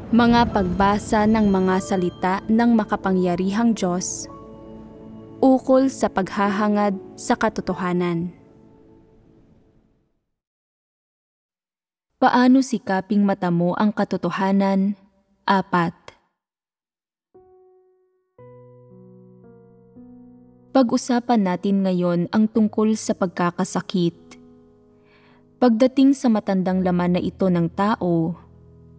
Mga pagbasa ng mga salita ng makapangyarihang Diyos ukol sa paghahangad sa katotohanan. Paano sikaping mata mo ang katotohanan? 4. Pag-usapan natin ngayon ang tungkol sa pagkakasakit. Pagdating sa matandang laman na ito ng tao,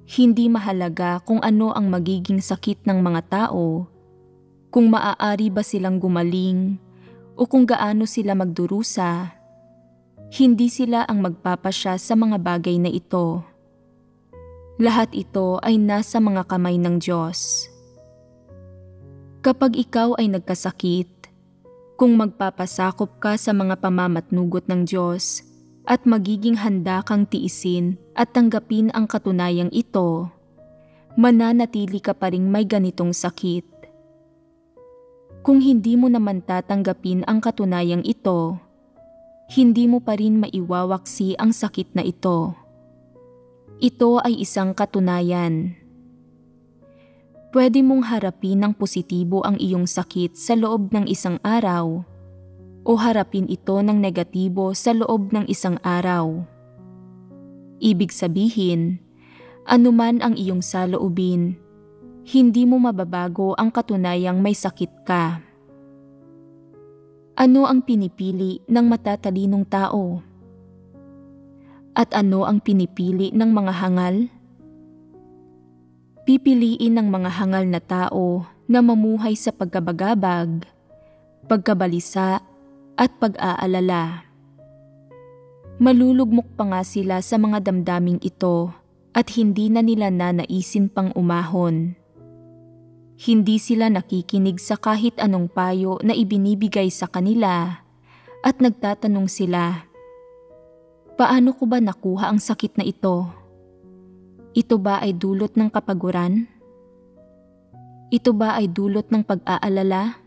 hindi mahalaga kung ano ang magiging sakit ng mga tao, kung maaari ba silang gumaling, o kung gaano sila magdurusa. Hindi sila ang magpapasya sa mga bagay na ito. Lahat ito ay nasa mga kamay ng Diyos. Kapag ikaw ay nagkasakit, kung magpapasakop ka sa mga pamamatnugot ng Diyos, at magiging handa kang tiisin at tanggapin ang katunayang ito, mananatili ka pa ring may ganitong sakit. Kung hindi mo naman tatanggapin ang katunayang ito, hindi mo pa rin maiwawaksi ang sakit na ito. Ito ay isang katunayan. Pwede mong harapin ng positibo ang iyong sakit sa loob ng isang araw, o harapin ito ng negatibo sa loob ng isang araw. Ibig sabihin, anuman ang iyong saloobin, hindi mo mababago ang katunayang may sakit ka. Ano ang pinipili ng matatalinong tao? At ano ang pinipili ng mga hangal? Pipiliin ng mga hangal na tao na mamuhay sa pagkabagabag, pagkabalisa, at pag-aalala. Malulugmok pa nga sila sa mga damdaming ito at hindi na nila nanaisin pang umahon. Hindi sila nakikinig sa kahit anong payo na ibinibigay sa kanila at nagtatanong sila, paano ko ba nakuha ang sakit na ito? Ito ba ay dulot ng kapaguran? Ito ba ay dulot ng pag-aalala?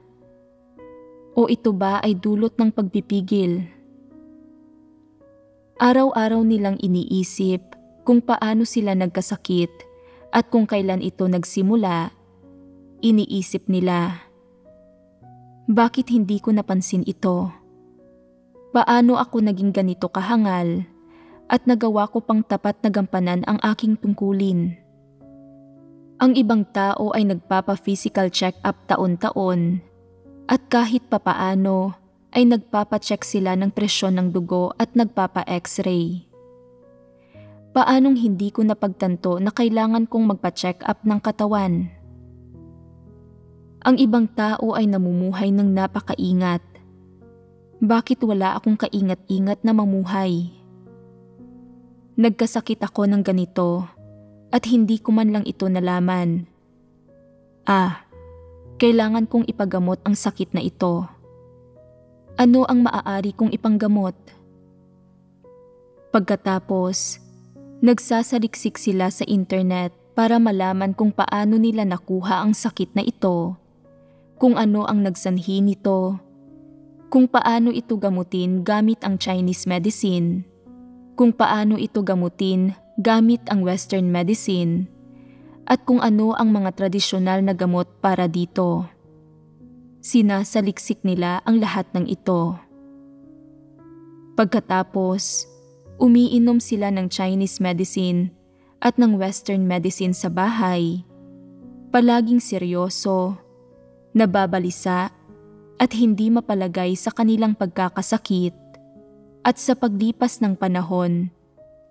O ito ba ay dulot ng pagpipigil? Araw-araw nilang iniisip kung paano sila nagkasakit at kung kailan ito nagsimula. Iniisip nila, bakit hindi ko napansin ito? Paano ako naging ganito kahangal at nagawa ko pang tapat na gampanan ang aking tungkulin? Ang ibang tao ay nagpapa-physical check-up taon-taon, at kahit papaano ay nagpapacheck sila ng presyon ng dugo at nagpapa-x-ray. Paanong hindi ko napagtanto na kailangan kong magpa-check up ng katawan? Ang ibang tao ay namumuhay ng napakaingat. Bakit wala akong kaingat-ingat na mamuhay? Nagkasakit ako ng ganito at hindi ko man lang ito nalaman. Kailangan kong ipagamot ang sakit na ito. Ano ang maaari kong ipanggamot? Pagkatapos, nagsasaliksik sila sa internet para malaman kung paano nila nakuha ang sakit na ito, kung ano ang nagsanhi nito, kung paano ito gamutin gamit ang Chinese medicine, kung paano ito gamutin gamit ang Western medicine, at kung ano ang mga tradisyonal na gamot para dito. Sinasaliksik nila ang lahat ng ito. Pagkatapos, umiinom sila ng Chinese medicine at ng Western medicine sa bahay. Palaging seryoso, nababalisa, at hindi mapalagay sa kanilang pagkakasakit. At sa paglipas ng panahon,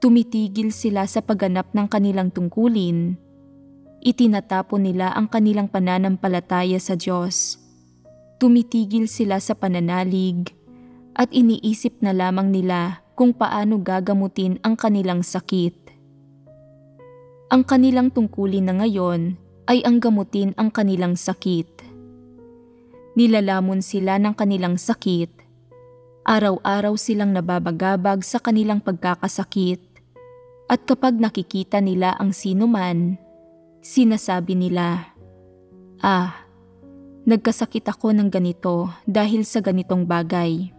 tumitigil sila sa pagganap ng kanilang tungkulin. Itinatapon nila ang kanilang pananampalataya sa Diyos. Tumitigil sila sa pananalig at iniisip na lamang nila kung paano gagamutin ang kanilang sakit. Ang kanilang tungkulin na ngayon ay ang gamutin ang kanilang sakit. Nilalamon sila ng kanilang sakit. Araw-araw silang nababagabag sa kanilang pagkakasakit. At kapag nakikita nila ang sinuman, sinasabi nila, nagkasakit ako ng ganito dahil sa ganitong bagay.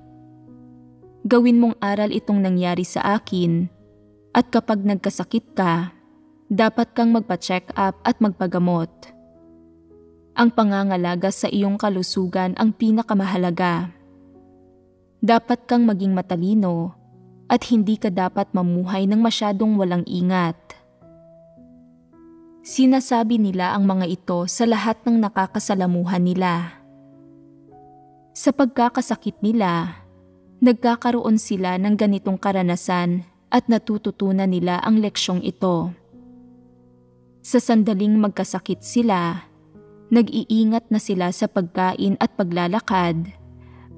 Gawin mong aral itong nangyari sa akin, at kapag nagkasakit ka, Dapat kang magpa-check up at magpagamot. Ang pangangalaga sa iyong kalusugan ang pinakamahalaga. Dapat kang maging matalino at hindi ka dapat mamuhay ng masyadong walang ingat. Sinasabi nila ang mga ito sa lahat ng nakakasalamuhan nila. Sa pagkakasakit nila, nagkakaroon sila ng ganitong karanasan at natututunan nila ang leksyong ito. Sa sandaling magkasakit sila, nag-iingat na sila sa pagkain at paglalakad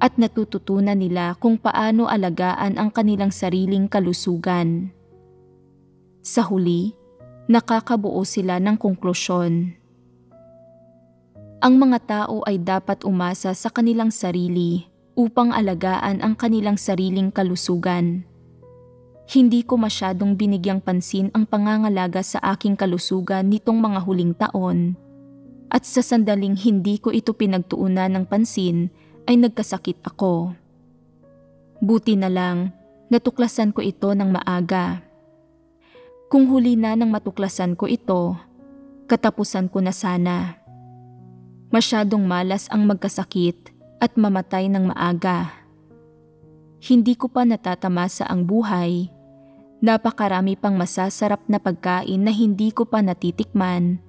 at natututunan nila kung paano alagaan ang kanilang sariling kalusugan. Sa huli, nakakabuo sila ng konklusyon. Ang mga tao ay dapat umasa sa kanilang sarili upang alagaan ang kanilang sariling kalusugan. Hindi ko masyadong binigyang pansin ang pangangalaga sa aking kalusugan nitong mga huling taon. At sa sandaling hindi ko ito pinagtuunan ng pansin ay nagkasakit ako. Buti na lang, natuklasan ko ito ng maaga. Kung huli na nang matuklasan ko ito, katapusan ko na sana. Masyadong malas ang magkasakit at mamatay ng maaga. Hindi ko pa natatamasa ang buhay. Napakarami pang masasarap na pagkain na hindi ko pa natitikman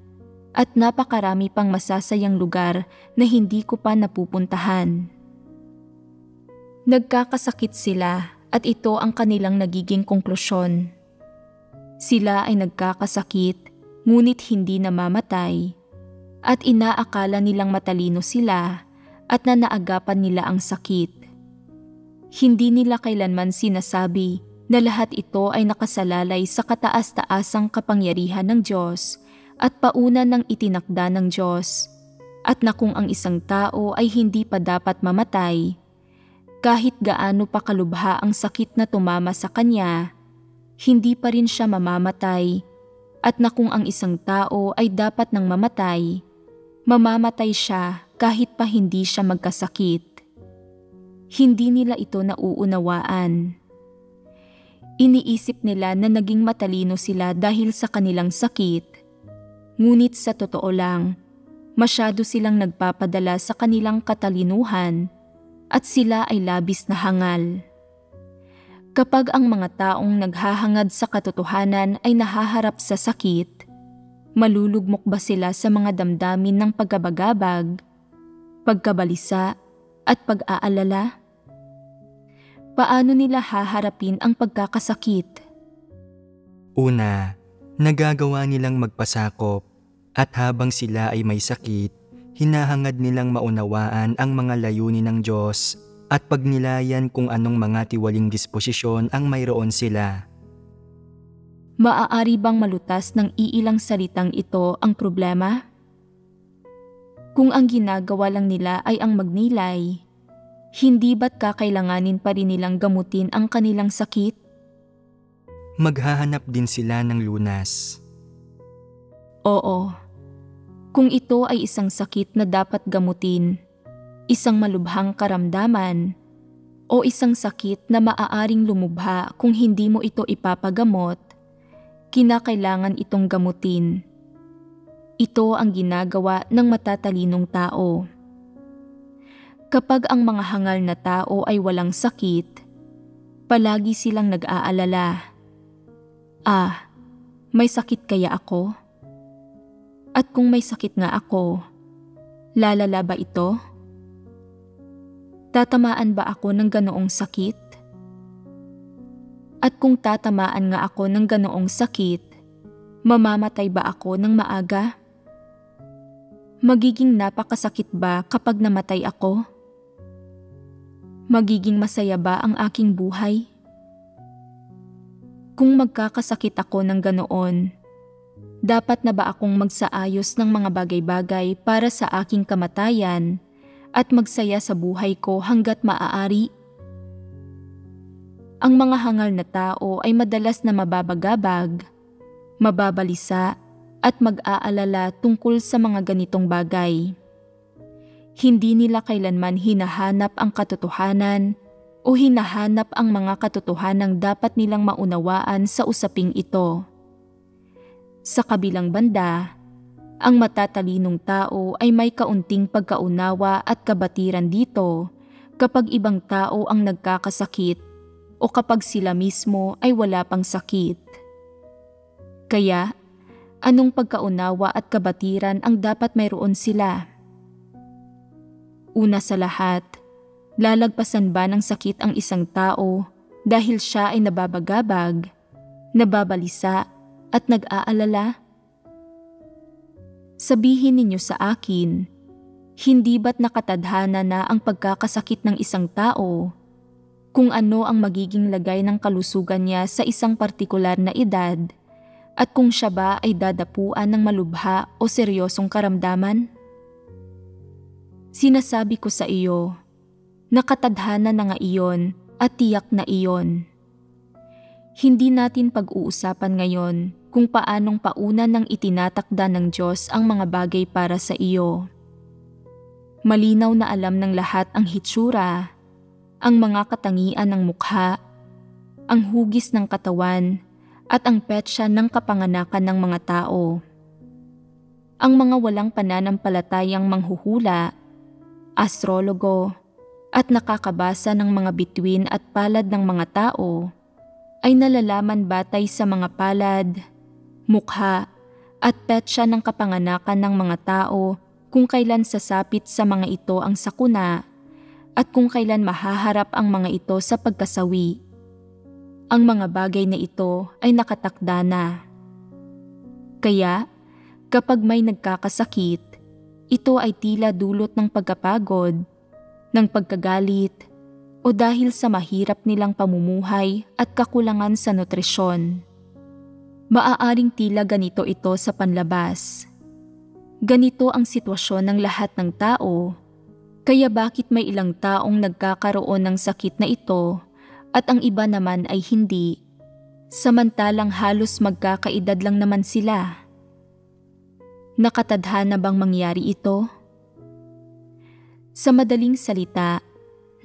at napakarami pang masasayang lugar na hindi ko pa napupuntahan. Nagkakasakit sila at ito ang kanilang nagiging konklusyon. Sila ay nagkakasakit ngunit hindi namamatay at inaakala nilang matalino sila at nanaagapan nila ang sakit. Hindi nila kailanman sinasabi na lahat ito ay nakasalalay sa kataas-taasang kapangyarihan ng Diyos at pauna ng itinakda ng Diyos, at na kung ang isang tao ay hindi pa dapat mamatay, kahit gaano pa kalubha ang sakit na tumama sa kanya, hindi pa rin siya mamamatay, at na kung ang isang tao ay dapat nang mamatay, mamamatay siya kahit pa hindi siya magkasakit. Hindi nila ito nauunawaan. Iniisip nila na naging matalino sila dahil sa kanilang sakit. Ngunit sa totoo lang, masyado silang nagpapadala sa kanilang katalinuhan at sila ay labis na hangal. Kapag ang mga taong naghahangad sa katotohanan ay nahaharap sa sakit, malulugmok ba sila sa mga damdamin ng pagkabagabag, pagkabalisa at pag-aalala? Paano nila haharapin ang pagkakasakit? Una, nagagawa nilang magpasakop at habang sila ay may sakit, hinahangad nilang maunawaan ang mga layunin ng Diyos at pagnilayan kung anong mga tiwaling disposisyon ang mayroon sila. Maaari bang malutas ng iilang salitang ito ang problema? Kung ang ginagawa lang nila ay ang magnilay, hindi ba't kakailanganin pa rin nilang gamutin ang kanilang sakit? Maghahanap din sila ng lunas. Oo. Kung ito ay isang sakit na dapat gamutin, isang malubhang karamdaman, o isang sakit na maaaring lumubha kung hindi mo ito ipapagamot, kinakailangan itong gamutin. Ito ang ginagawa ng matatalinong tao. Kapag ang mga hangal na tao ay walang sakit, palagi silang nag-aalala. May sakit kaya ako? At kung may sakit nga ako, lalala ba ito? Tatamaan ba ako ng ganoong sakit? At kung tatamaan nga ako ng ganoong sakit, mamamatay ba ako ng maaga? Magiging napakasakit ba kapag namatay ako? Magiging masaya ba ang aking buhay? Kung magkakasakit ako ng ganoon, dapat na ba akong magsaayos ng mga bagay-bagay para sa aking kamatayan at magsaya sa buhay ko hanggat maaari? Ang mga hangal na tao ay madalas na mababagabag, mababalisa at mag-aalala tungkol sa mga ganitong bagay. Hindi nila kailanman hinahanap ang katotohanan o hinahanap ang mga katotohanang dapat nilang maunawaan sa usaping ito. Sa kabilang banda, ang matatalinong tao ay may kaunting pagkaunawa at kabatiran dito kapag ibang tao ang nagkakasakit o kapag sila mismo ay wala pang sakit. Kaya, anong pagkaunawa at kabatiran ang dapat mayroon sila? Una sa lahat, lalagpasan ba ng sakit ang isang tao dahil siya ay nababagabag, nababalisa at nag-aalala? Sabihin ninyo sa akin, hindi ba't nakatadhana na ang pagkakasakit ng isang tao kung ano ang magiging lagay ng kalusugan niya sa isang partikular na edad at kung siya ba ay dadapuan ng malubha o seryosong karamdaman? Sinasabi ko sa iyo, nakatadhana na nga iyon at tiyak na iyon. Hindi natin pag-uusapan ngayon kung paanong pauna nang itinatakda ng Diyos ang mga bagay para sa iyo. Malinaw na alam ng lahat ang hitsura, ang mga katangian ng mukha, ang hugis ng katawan, at ang petsa ng kapanganakan ng mga tao. Ang mga walang pananampalatayang manghuhula, astrologo, at nakakabasa ng mga bituin at palad ng mga tao, ay nalalaman batay sa mga palad, mukha, at petsa ng kapanganakan ng mga tao kung kailan sasapit sa mga ito ang sakuna at kung kailan mahaharap ang mga ito sa pagkasawi. Ang mga bagay na ito ay nakatakda na. Kaya, kapag may nagkakasakit, ito ay tila dulot ng pagkapagod, ng pagkagalit, o dahil sa mahirap nilang pamumuhay at kakulangan sa nutrisyon. Maaaring tila ganito ito sa panlabas. Ganito ang sitwasyon ng lahat ng tao, kaya bakit may ilang taong nagkakaroon ng sakit na ito at ang iba naman ay hindi, samantalang halos magkakaedad lang naman sila? Nakatadhana bang mangyari ito? Sa madaling salita,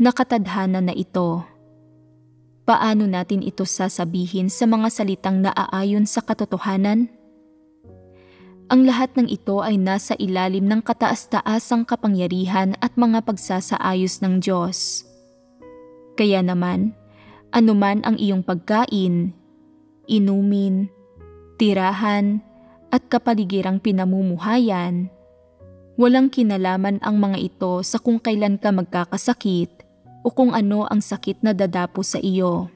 nakatadhana na ito. Paano natin ito sasabihin sa mga salitang naaayon sa katotohanan? Ang lahat ng ito ay nasa ilalim ng kataas-taasang kapangyarihan at mga pagsasaayos ng Diyos. Kaya naman, anuman ang iyong pagkain, inumin, tirahan, at kapaligirang pinamumuhayan, walang kinalaman ang mga ito sa kung kailan ka magkakasakit o kung ano ang sakit na dadapo sa iyo.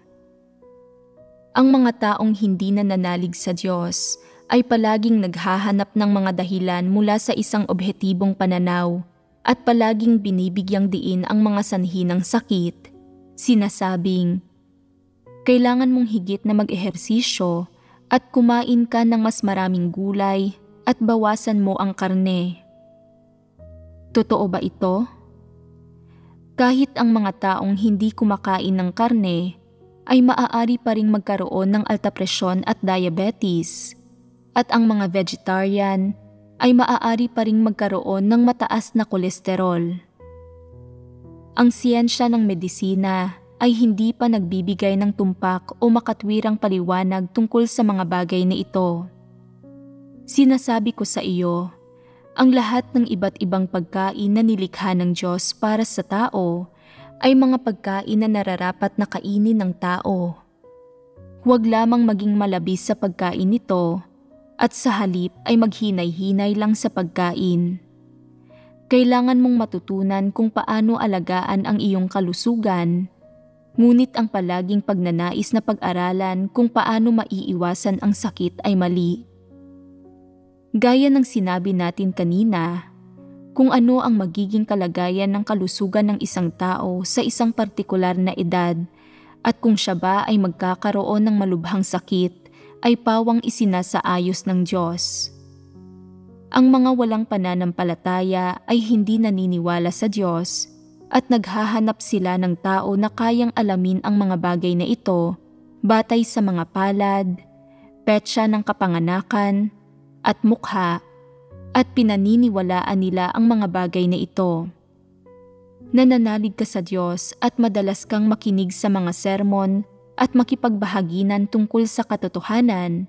Ang mga taong hindi nananalig sa Diyos ay palaging naghahanap ng mga dahilan mula sa isang obhetibong pananaw at palaging binibigyang diin ang mga sanhi ng sakit, sinasabing, kailangan mong higit na mag-ehersisyo at kumain ka ng mas maraming gulay at bawasan mo ang karne. Totoo ba ito? Kahit ang mga taong hindi kumakain ng karne ay maaari pa ring magkaroon ng alta presyon at diabetes, at ang mga vegetarian ay maaari pa ring magkaroon ng mataas na kolesterol. Ang siyensya ng medisina ay hindi pa nagbibigay ng tumpak o makatwirang paliwanag tungkol sa mga bagay na ito. Sinasabi ko sa iyo, ang lahat ng iba't ibang pagkain na nilikha ng Diyos para sa tao ay mga pagkain na nararapat na kainin ng tao. Huwag lamang maging malabis sa pagkain nito at sa halip ay maghinay-hinay lang sa pagkain. Kailangan mong matutunan kung paano alagaan ang iyong kalusugan, ngunit ang palaging pagnanais na pag-aralan kung paano maiiwasan ang sakit ay mali. Gaya ng sinabi natin kanina, kung ano ang magiging kalagayan ng kalusugan ng isang tao sa isang partikular na edad at kung siya ba ay magkakaroon ng malubhang sakit ay pawang isinasaayos ng Diyos. Ang mga walang pananampalataya ay hindi naniniwala sa Diyos at naghahanap sila ng tao na kayang alamin ang mga bagay na ito batay sa mga palad, petsa ng kapanganakan, at mukha, at pinaniniwalaan nila ang mga bagay na ito. Nananalig ka sa Diyos at madalas kang makinig sa mga sermon at makipagbahaginan tungkol sa katotohanan.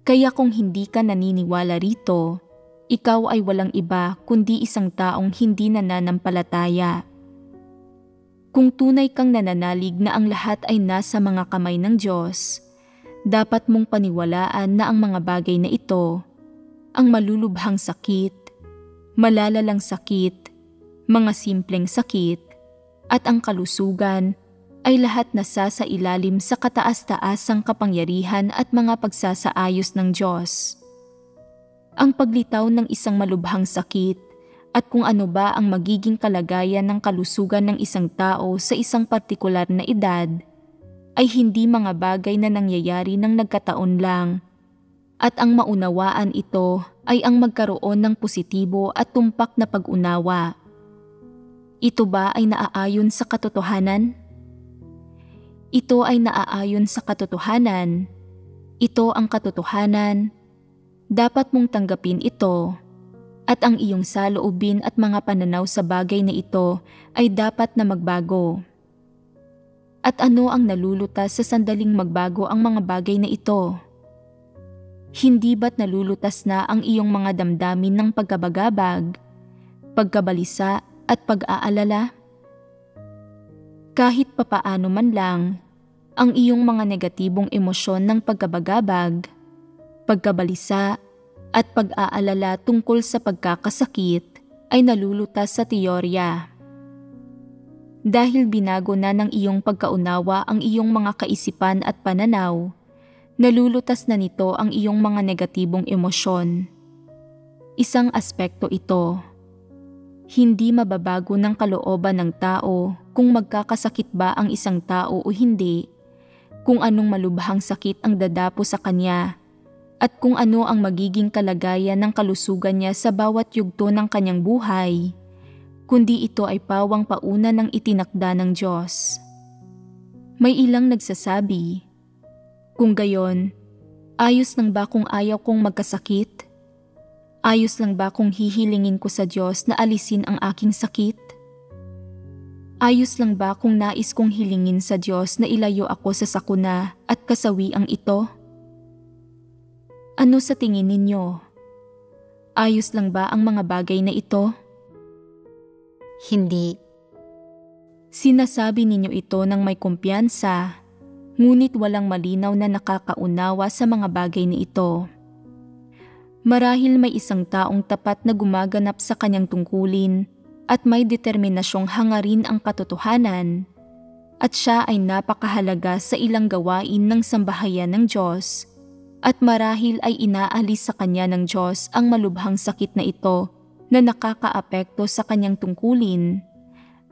Kaya kung hindi ka naniniwala rito, ikaw ay walang iba kundi isang taong hindi nananampalataya. Kung tunay kang nananalig na ang lahat ay nasa mga kamay ng Diyos, dapat mong paniwalaan na ang mga bagay na ito, ang malulubhang sakit, malalalang sakit, mga simpleng sakit, at ang kalusugan ay lahat nasa sa ilalim sa kataas-taasang kapangyarihan at mga pagsasaayos ng Diyos. Ang paglitaw ng isang malubhang sakit at kung ano ba ang magiging kalagayan ng kalusugan ng isang tao sa isang partikular na edad ay hindi mga bagay na nangyayari ng nagkataon lang, at ang maunawaan ito ay ang magkaroon ng positibo at tumpak na pag-unawa. Ito ba ay naaayon sa katotohanan? Ito ay naaayon sa katotohanan. Ito ang katotohanan. Dapat mong tanggapin ito, at ang iyong saloobin at mga pananaw sa bagay na ito ay dapat na magbago. At ano ang nalulutas sa sandaling magbago ang mga bagay na ito? Hindi ba't nalulutas na ang iyong mga damdamin ng pagkabagabag, pagkabalisa at pag-aalala? Kahit papaano man lang, ang iyong mga negatibong emosyon ng pagkabagabag, pagkabalisa at pag-aalala tungkol sa pagkakasakit ay nalulutas sa teorya. Dahil binago na ng iyong pagkaunawa ang iyong mga kaisipan at pananaw, nalulutas na nito ang iyong mga negatibong emosyon. Isang aspekto ito. Hindi mababago ng kalooban ng tao kung magkakasakit ba ang isang tao o hindi, kung anong malubhang sakit ang dadapo sa kanya, at kung ano ang magiging kalagayan ng kalusugan niya sa bawat yugto ng kanyang buhay, kundi ito ay pawang pauna ng itinakda ng Diyos. May ilang nagsasabi, kung gayon, ayos lang ba kung ayaw kong magkasakit? Ayos lang ba kung hihilingin ko sa Diyos na alisin ang aking sakit? Ayos lang ba kung nais kong hilingin sa Diyos na ilayo ako sa sakuna at kasawiang ito? Ano sa tingin ninyo? Ayos lang ba ang mga bagay na ito? Hindi. Sinasabi ninyo ito ng may kumpiyansa, ngunit walang malinaw na nakakaunawa sa mga bagay na ito. Marahil may isang taong tapat na gumaganap sa kanyang tungkulin at may determinasyong hangarin ang katotohanan, at siya ay napakahalaga sa ilang gawain ng sambahayan ng Diyos, at marahil ay inaalis sa kanya ng Diyos ang malubhang sakit na ito na nakakaapekto sa kanyang tungkulin,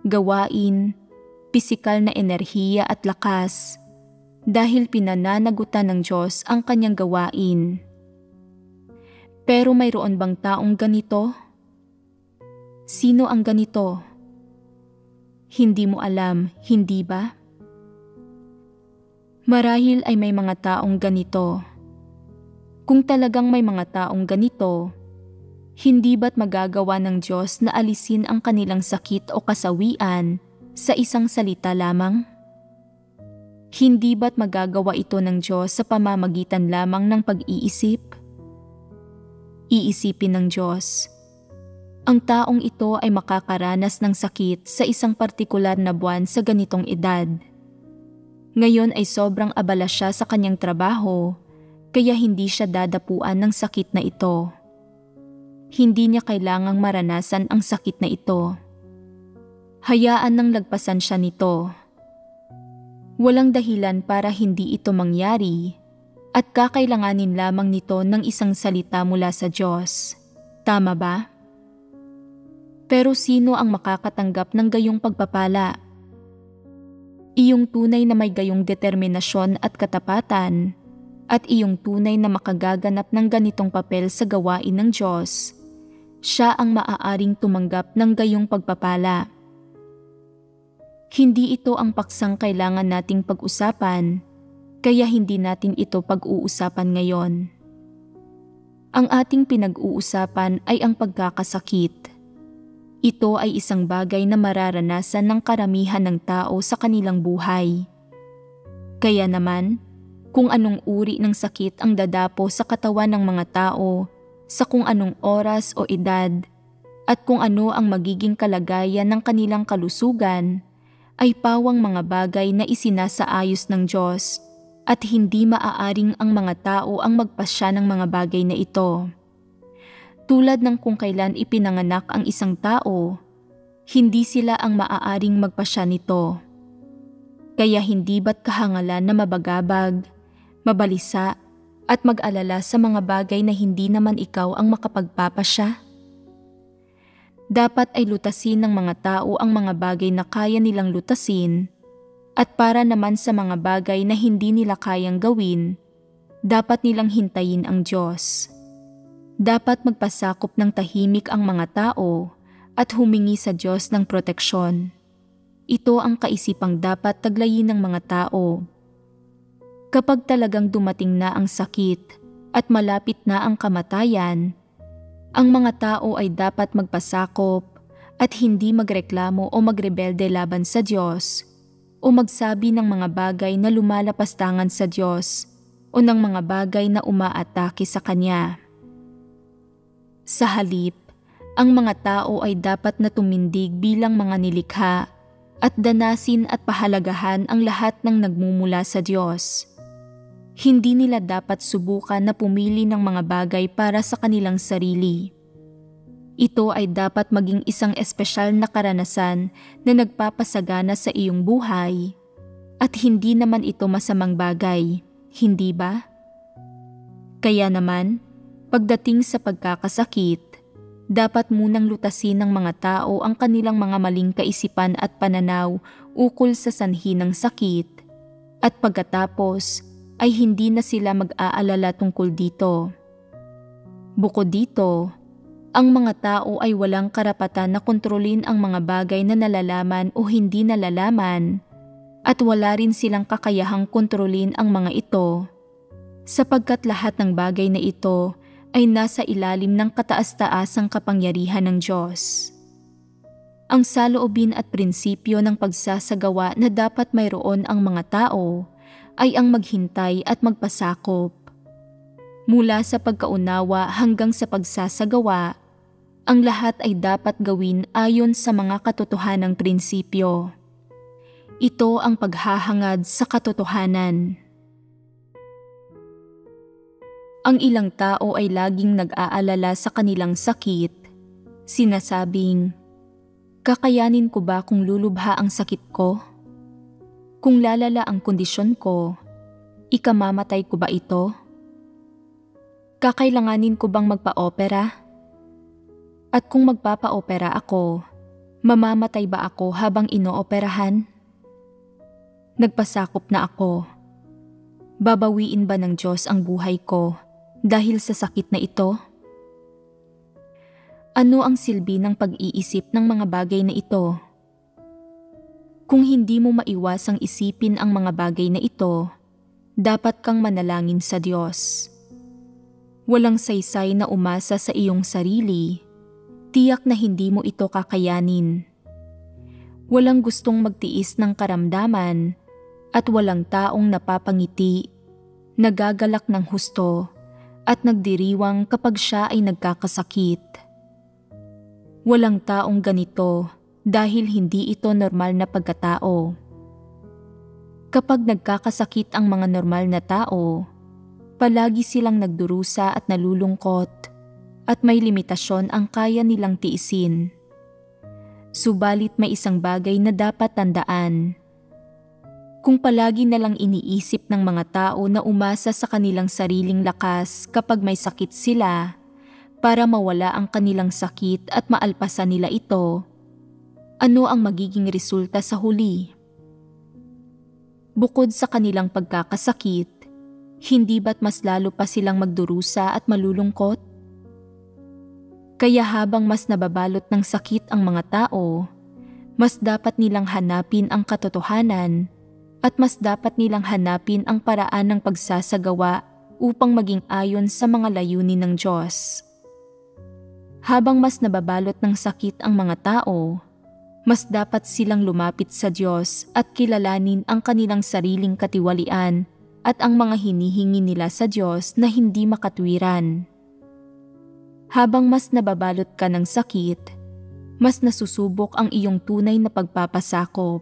gawain, pisikal na enerhiya at lakas, dahil pinananagutan ng Diyos ang kanyang gawain. Pero mayroon bang taong ganito? Sino ang ganito? Hindi mo alam, hindi ba? Marahil ay may mga taong ganito. Kung talagang may mga taong ganito, hindi ba't magagawa ng Diyos na alisin ang kanilang sakit o kasawian sa isang salita lamang? Hindi ba't magagawa ito ng Diyos sa pamamagitan lamang ng pag-iisip? Iisipin ng Diyos, ang taong ito ay makakaranas ng sakit sa isang partikular na buwan sa ganitong edad. Ngayon ay sobrang abala siya sa kanyang trabaho, kaya hindi siya dadapuan ng sakit na ito. Hindi niya kailangang maranasan ang sakit na ito. Hayaan nang lagpasan siya nito. Walang dahilan para hindi ito mangyari, at kakailanganin lamang nito ng isang salita mula sa Diyos. Tama ba? Pero sino ang makakatanggap ng gayong pagpapala? Iyong tunay na may gayong determinasyon at katapatan, at iyong tunay na makagaganap ng ganitong papel sa gawain ng Diyos, siya ang maaaring tumanggap ng gayong pagpapala. Hindi ito ang paksang kailangan nating pag-usapan, kaya hindi natin ito pag-uusapan ngayon. Ang ating pinag-uusapan ay ang pagkakasakit. Ito ay isang bagay na mararanasan ng karamihan ng tao sa kanilang buhay. Kaya naman, kung anong uri ng sakit ang dadapo sa katawan ng mga tao, sa kung anong oras o edad, at kung ano ang magiging kalagayan ng kanilang kalusugan, ay pawang mga bagay na isinasaayos ng Diyos at hindi maaaring ang mga tao ang magpasya ng mga bagay na ito. Tulad ng kung kailan ipinanganak ang isang tao, hindi sila ang maaaring magpasya nito. Kaya hindi ba't kahangalan na mabagabag, mabalisa, at mag-alala sa mga bagay na hindi naman ikaw ang makapagpapasya? Dapat ay lutasin ng mga tao ang mga bagay na kaya nilang lutasin, at para naman sa mga bagay na hindi nila kayang gawin, dapat nilang hintayin ang Diyos. Dapat magpasakop ng tahimik ang mga tao at humingi sa Diyos ng proteksyon. Ito ang kaisipang dapat taglayin ng mga tao. Kapag talagang dumating na ang sakit at malapit na ang kamatayan, ang mga tao ay dapat magpasakop at hindi magreklamo o magrebelde laban sa Diyos o magsabi ng mga bagay na lumalapastangan sa Diyos o ng mga bagay na umaatake sa Kanya. Sa halip, ang mga tao ay dapat na tumindig bilang mga nilikha at danasin at pahalagahan ang lahat ng nagmumula sa Diyos. Hindi nila dapat subukan na pumili ng mga bagay para sa kanilang sarili. Ito ay dapat maging isang espesyal na karanasan na nagpapasagana sa iyong buhay at hindi naman ito masamang bagay, hindi ba? Kaya naman, pagdating sa pagkakasakit, dapat munang lutasin ng mga tao ang kanilang mga maling kaisipan at pananaw ukol sa sanhi ng sakit at pagkatapos ay hindi na sila mag-aalala tungkol dito. Bukod dito, ang mga tao ay walang karapatan na kontrolin ang mga bagay na nalalaman o hindi nalalaman at wala rin silang kakayahang kontrolin ang mga ito sapagkat lahat ng bagay na ito ay nasa ilalim ng kataas-taasang kapangyarihan ng Diyos. Ang saloobin at prinsipyo ng pagsasagawa na dapat mayroon ang mga tao ay ang maghintay at magpasakop. Mula sa pagkaunawa hanggang sa pagsasagawa, ang lahat ay dapat gawin ayon sa mga katotohanang prinsipyo. Ito ang paghahangad sa katotohanan. Ang ilang tao ay laging nag-aalala sa kanilang sakit, sinasabing, "Kakayanin ko ba kung lulubha ang sakit ko? Kung lalala ang kondisyon ko, ikamamatay ko ba ito? Kakailanganin ko bang magpa-opera? At kung magpapa-opera ako, mamamatay ba ako habang inooperahan? Nagpasakop na ako. Babawiin ba ng Diyos ang buhay ko dahil sa sakit na ito?" Ano ang silbi ng pag-iisip ng mga bagay na ito? Kung hindi mo maiwasang isipin ang mga bagay na ito, dapat kang manalangin sa Diyos. Walang saysay na umasa sa iyong sarili, tiyak na hindi mo ito kakayanin. Walang gustong magtiis ng karamdaman at walang taong napapangiti, nagagalak ng husto at nagdiriwang kapag siya ay nagkakasakit. Walang taong ganito dahil hindi ito normal na pagkatao. Kapag nagkakasakit ang mga normal na tao, palagi silang nagdurusa at nalulungkot at may limitasyon ang kaya nilang tiisin. Subalit may isang bagay na dapat tandaan. Kung palagi nalang iniisip ng mga tao na umasa sa kanilang sariling lakas kapag may sakit sila para mawala ang kanilang sakit at maalpasan nila ito, ano ang magiging resulta sa huli? Bukod sa kanilang pagkakasakit, hindi ba't mas lalo pa silang magdurusa at malulungkot? Kaya habang mas nababalot ng sakit ang mga tao, mas dapat nilang hanapin ang katotohanan at mas dapat nilang hanapin ang paraan ng pagsasagawa upang maging ayon sa mga layunin ng Diyos. Habang mas nababalot ng sakit ang mga tao, mas dapat silang lumapit sa Diyos at kilalanin ang kanilang sariling katiwalian at ang mga hinihingi nila sa Diyos na hindi makatwiran. Habang mas nababalot ka ng sakit, mas nasusubok ang iyong tunay na pagpapasakop.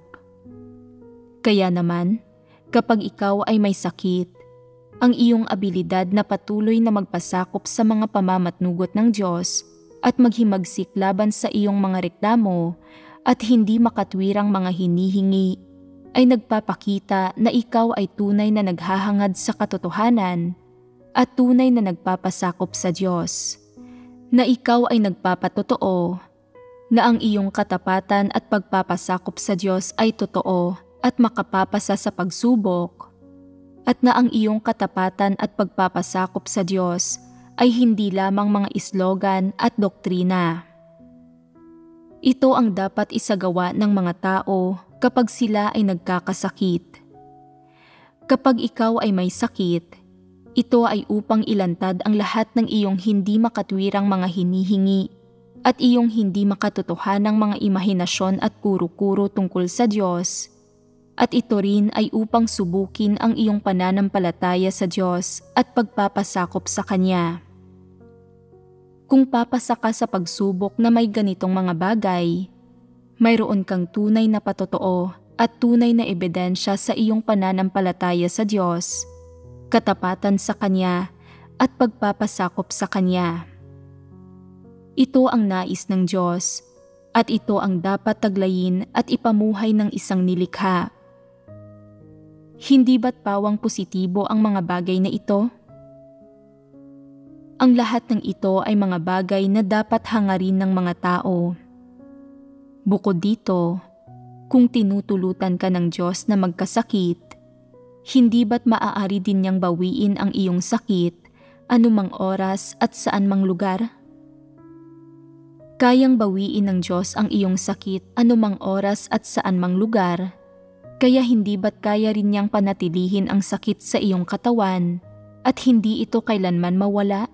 Kaya naman, kapag ikaw ay may sakit, ang iyong abilidad na patuloy na magpasakop sa mga pamamatnugot ng Diyos at maghimagsik laban sa iyong mga reklamo at hindi makatwirang mga hinihingi ay nagpapakita na ikaw ay tunay na naghahangad sa katotohanan at tunay na nagpapasakop sa Diyos, na ikaw ay nagpapatotoo na ang iyong katapatan at pagpapasakop sa Diyos ay totoo at makapapasa sa pagsubok, at na ang iyong katapatan at pagpapasakop sa Diyos ay hindi lamang mga islogan at doktrina. Ito ang dapat isagawa ng mga tao kapag sila ay nagkakasakit. Kapag ikaw ay may sakit, ito ay upang ilantad ang lahat ng iyong hindi makatwirang mga hinihingi at iyong hindi makatotohanang mga imahinasyon at kuro-kuro tungkol sa Diyos. At ito rin ay upang subukin ang iyong pananampalataya sa Diyos at pagpapasakop sa Kanya. Kung papasa ka sa pagsubok na may ganitong mga bagay, mayroon kang tunay na patotoo at tunay na ebidensya sa iyong pananampalataya sa Diyos, katapatan sa Kanya at pagpapasakop sa Kanya. Ito ang nais ng Diyos at ito ang dapat taglayin at ipamuhay ng isang nilikha. Hindi ba't pawang positibo ang mga bagay na ito? Ang lahat ng ito ay mga bagay na dapat hangarin ng mga tao. Bukod dito, kung tinutulutan ka ng Diyos na magkasakit, hindi ba't maaari din niyang bawiin ang iyong sakit anumang oras at saan mang lugar? Kayang bawiin ng Diyos ang iyong sakit anumang oras at saan mang lugar, kaya hindi ba't kaya rin niyang panatilihin ang sakit sa iyong katawan at hindi ito kailanman mawala?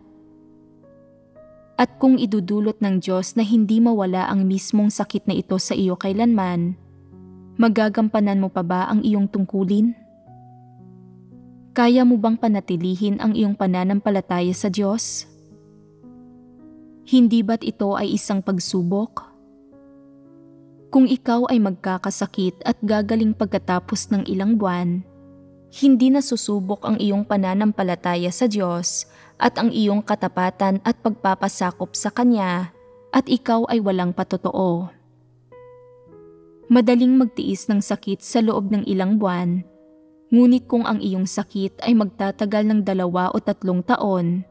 At kung idudulot ng Diyos na hindi mawala ang mismong sakit na ito sa iyo kailanman, magagampanan mo pa ba ang iyong tungkulin? Kaya mo bang panatilihin ang iyong pananampalataya sa Diyos? Hindi ba't ito ay isang pagsubok? Kung ikaw ay magkakasakit at gagaling pagkatapos ng ilang buwan, hindi na susubok ang iyong pananampalataya sa Diyos at ang iyong katapatan at pagpapasakop sa Kanya at ikaw ay walang patotoo. Madaling magtiis ng sakit sa loob ng ilang buwan, ngunit kung ang iyong sakit ay magtatagal ng 2 o 3 taon,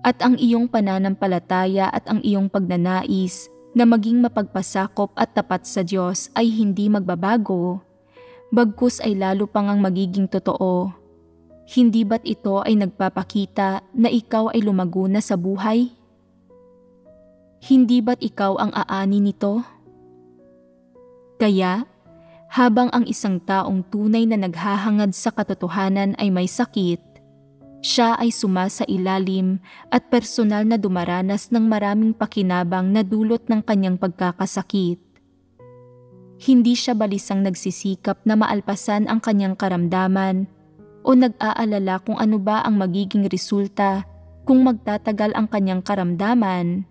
at ang iyong pananampalataya at ang iyong pagnanais na maging mapagpasakop at tapat sa Diyos ay hindi magbabago, bagkus ay lalo pang ang magiging totoo, hindi ba't ito ay nagpapakita na ikaw ay lumago na sa buhay? Hindi ba't ikaw ang aani nito? Kaya, habang ang isang taong tunay na naghahangad sa katotohanan ay may sakit, siya ay sumasailalim at personal na dumaranas ng maraming pakinabang na dulot ng kanyang pagkakasakit. Hindi siya balisang nagsisikap na maalpasan ang kanyang karamdaman o nag-aalala kung ano ba ang magiging resulta kung magtatagal ang kanyang karamdaman,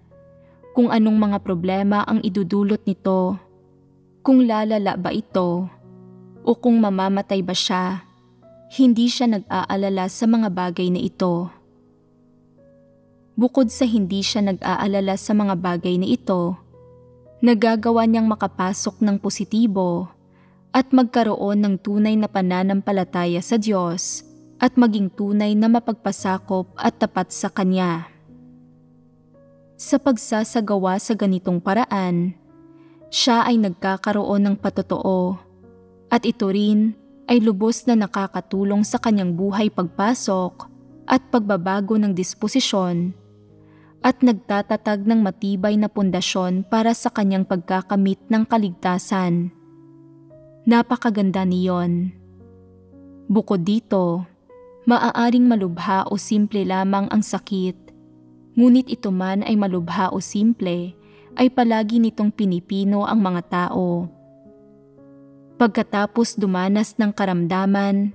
kung anong mga problema ang idudulot nito, kung lalala ba ito, o kung mamamatay ba siya. Hindi siya nag-aalala sa mga bagay na ito. Bukod sa hindi siya nag-aalala sa mga bagay na ito, nagagawa niyang makapasok ng positibo at magkaroon ng tunay na pananampalataya sa Diyos at maging tunay na mapagpasakop at tapat sa Kanya. Sa pagsasagawa sa ganitong paraan, siya ay nagkakaroon ng patotoo at ito rin ay lubos na nakakatulong sa kanyang buhay pagpasok at pagbabago ng disposisyon at nagtatatag ng matibay na pundasyon para sa kanyang pagkakamit ng kaligtasan. Napakaganda niyon. Bukod dito, maaaring malubha o simple lamang ang sakit, ngunit ito man ay malubha o simple, ay palagi nitong pinipino ang mga tao. Pagkatapos dumanas ng karamdaman,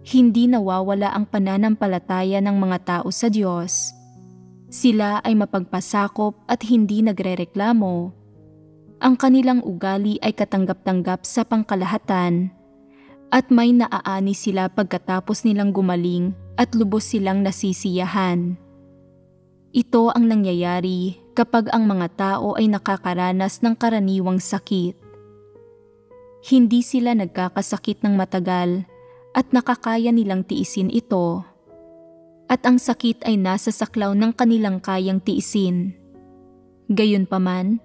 hindi nawawala ang pananampalataya ng mga tao sa Diyos. Sila ay mapagpasakop at hindi nagrereklamo. Ang kanilang ugali ay katanggap-tanggap sa pangkalahatan at may naaani sila pagkatapos nilang gumaling at lubos silang nasisiyahan. Ito ang nangyayari kapag ang mga tao ay nakakaranas ng karaniwang sakit. Hindi sila nagkakasakit ng matagal at nakakaya nilang tiisin ito. At ang sakit ay nasa saklaw ng kanilang kayang tiisin. Gayunpaman,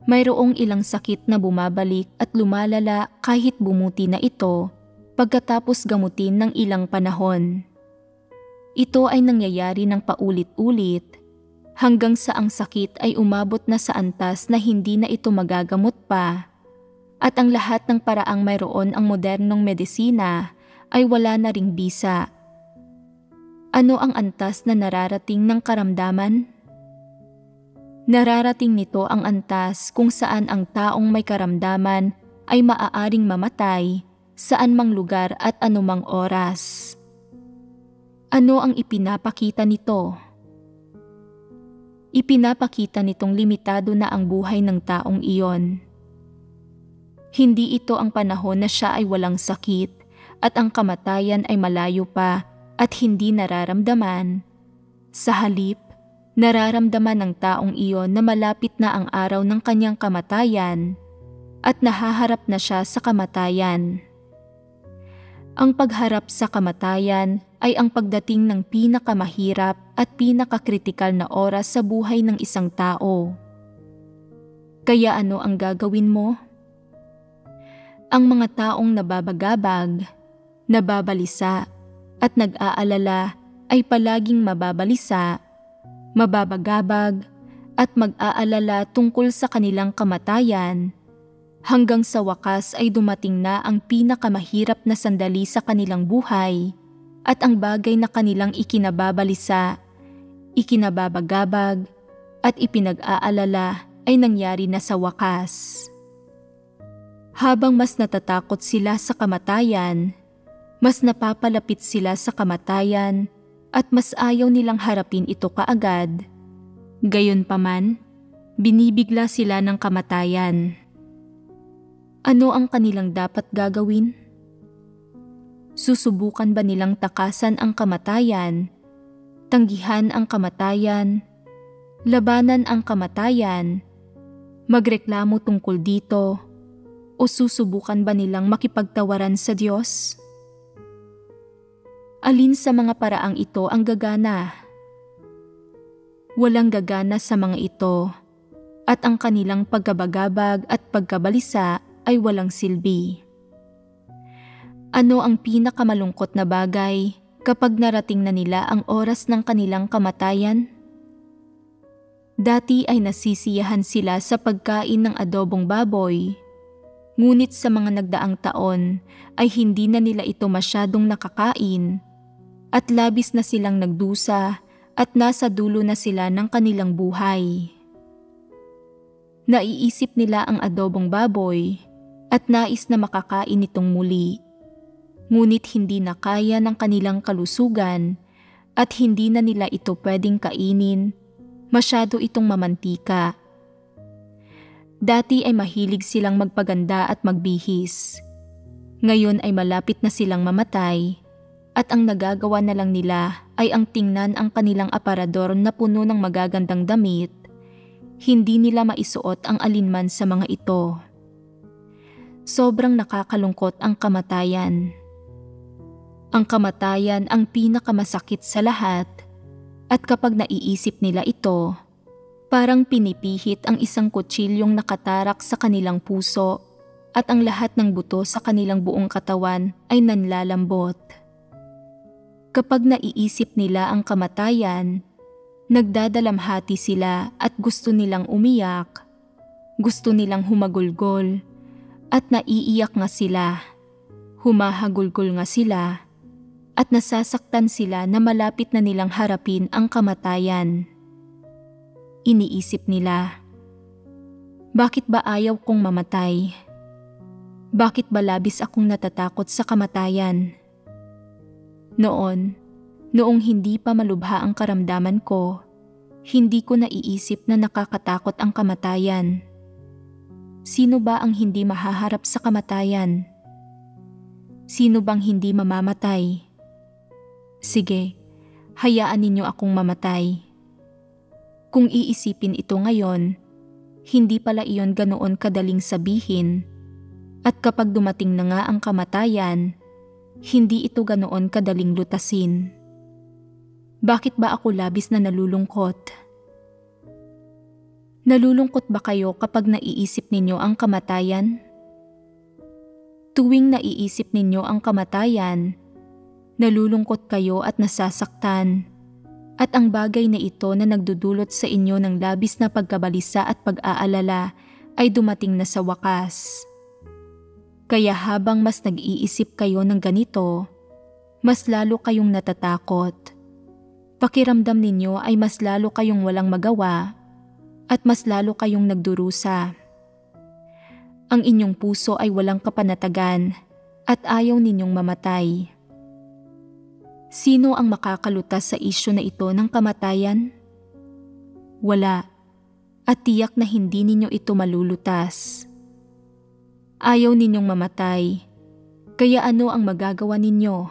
mayroong ilang sakit na bumabalik at lumalala kahit bumuti na ito pagkatapos gamutin ng ilang panahon. Ito ay nangyayari ng paulit-ulit hanggang sa ang sakit ay umabot na sa antas na hindi na ito magagamot pa at ang lahat ng paraang mayroon ang modernong medisina ay wala na ring bisa. Ano ang antas na nararating ng karamdaman? Nararating nito ang antas kung saan ang taong may karamdaman ay maaaring mamatay saan mang lugar at anumang oras. Ano ang ipinapakita nito? Ipinapakita nitong limitado na ang buhay ng taong iyon. Hindi ito ang panahon na siya ay walang sakit at ang kamatayan ay malayo pa at hindi nararamdaman. Sa halip, nararamdaman ng taong iyon na malapit na ang araw ng kanyang kamatayan at nahaharap na siya sa kamatayan. Ang pagharap sa kamatayan ay ang pagdating ng pinakamahirap at pinakakritikal na oras sa buhay ng isang tao. Kaya ano ang gagawin mo? Ang mga taong nababagabag, nababalisa, at nag-aalala ay palaging mababalisa, mababagabag, at mag-aalala tungkol sa kanilang kamatayan, hanggang sa wakas ay dumating na ang pinakamahirap na sandali sa kanilang buhay at ang bagay na kanilang ikinababalisa, ikinababagabag, at ipinag-aalala ay nangyari na sa wakas. Habang mas natatakot sila sa kamatayan, mas napapalapit sila sa kamatayan at mas ayaw nilang harapin ito kaagad. Gayunpaman, binibigla sila ng kamatayan. Ano ang kanilang dapat gagawin? Susubukan ba nilang takasan ang kamatayan, tanggihan ang kamatayan, labanan ang kamatayan, magreklamo tungkol dito, o susubukan ba nilang makipagtawaran sa Diyos? Alin sa mga paraang ito ang gagana? Walang gagana sa mga ito at ang kanilang pagkabagabag at pagkabalisa ay walang silbi. Ano ang pinakamalungkot na bagay kapag narating na nila ang oras ng kanilang kamatayan? Dati ay nasisiyahan sila sa pagkain ng adobong baboy, ngunit sa mga nagdaang taon ay hindi na nila ito masyadong nakakain at labis na silang nagdusa at nasa dulo na sila ng kanilang buhay. Naiisip nila ang adobong baboy at nais na makakain itong muli. Ngunit hindi na kaya ng kanilang kalusugan at hindi na nila ito pwedeng kainin, masyado itong mamantika. Dati ay mahilig silang magpaganda at magbihis. Ngayon ay malapit na silang mamatay at ang nagagawa na lang nila ay ang tingnan ang kanilang aparador na puno ng magagandang damit. Hindi nila maisuot ang alinman sa mga ito. Sobrang nakakalungkot ang kamatayan. Ang kamatayan ang pinakamasakit sa lahat at kapag naiisip nila ito, parang pinipihit ang isang kutsilyong nakatarak sa kanilang puso at ang lahat ng buto sa kanilang buong katawan ay nanlalambot. Kapag naiisip nila ang kamatayan, nagdadalamhati sila at gusto nilang umiyak, gusto nilang humagulgol, at naiiyak nga sila, humahagulgol nga sila, at nasasaktan sila na malapit na nilang harapin ang kamatayan. Iniisip nila, bakit ba ayaw kong mamatay? Bakit ba labis akong natatakot sa kamatayan? Noong hindi pa malubha ang karamdaman ko, hindi ko naiisip na nakakatakot ang kamatayan. Sino ba ang hindi mahaharap sa kamatayan? Sino bang hindi mamamatay? Sige, hayaan ninyo akong mamatay. Kung iisipin ito ngayon, hindi pala iyon ganoon kadaling sabihin, at kapag dumating na nga ang kamatayan, hindi ito ganoon kadaling lutasin. Bakit ba ako labis na nalulungkot? Nalulungkot ba kayo kapag naiisip ninyo ang kamatayan? Tuwing naiisip ninyo ang kamatayan, nalulungkot kayo at nasasaktan, at ang bagay na ito na nagdudulot sa inyo ng labis na pagkabalisa at pag-aalala ay dumating na sa wakas. Kaya habang mas nag-iisip kayo ng ganito, mas lalo kayong natatakot. Pakiramdam ninyo ay mas lalo kayong walang magawa at mas lalo kayong nagdurusa. Ang inyong puso ay walang kapanatagan at ayaw ninyong mamatay. Sino ang makakalutas sa isyu na ito ng kamatayan? Wala, at tiyak na hindi ninyo ito malulutas. Ayaw ninyong mamatay, kaya ano ang magagawa ninyo?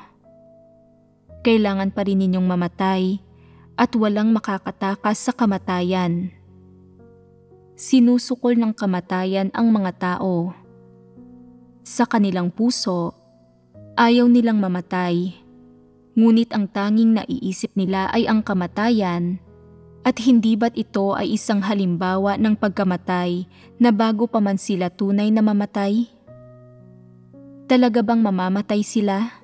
Kailangan pa rin ninyong mamatay at walang makakatakas sa kamatayan. Sinusukol ng kamatayan ang mga tao. Sa kanilang puso, ayaw nilang mamatay, ngunit ang tanging naiisip nila ay ang kamatayan, at hindi ba't ito ay isang halimbawa ng pagkamatay na bago pa man sila tunay na mamatay? Talaga bang mamamatay sila?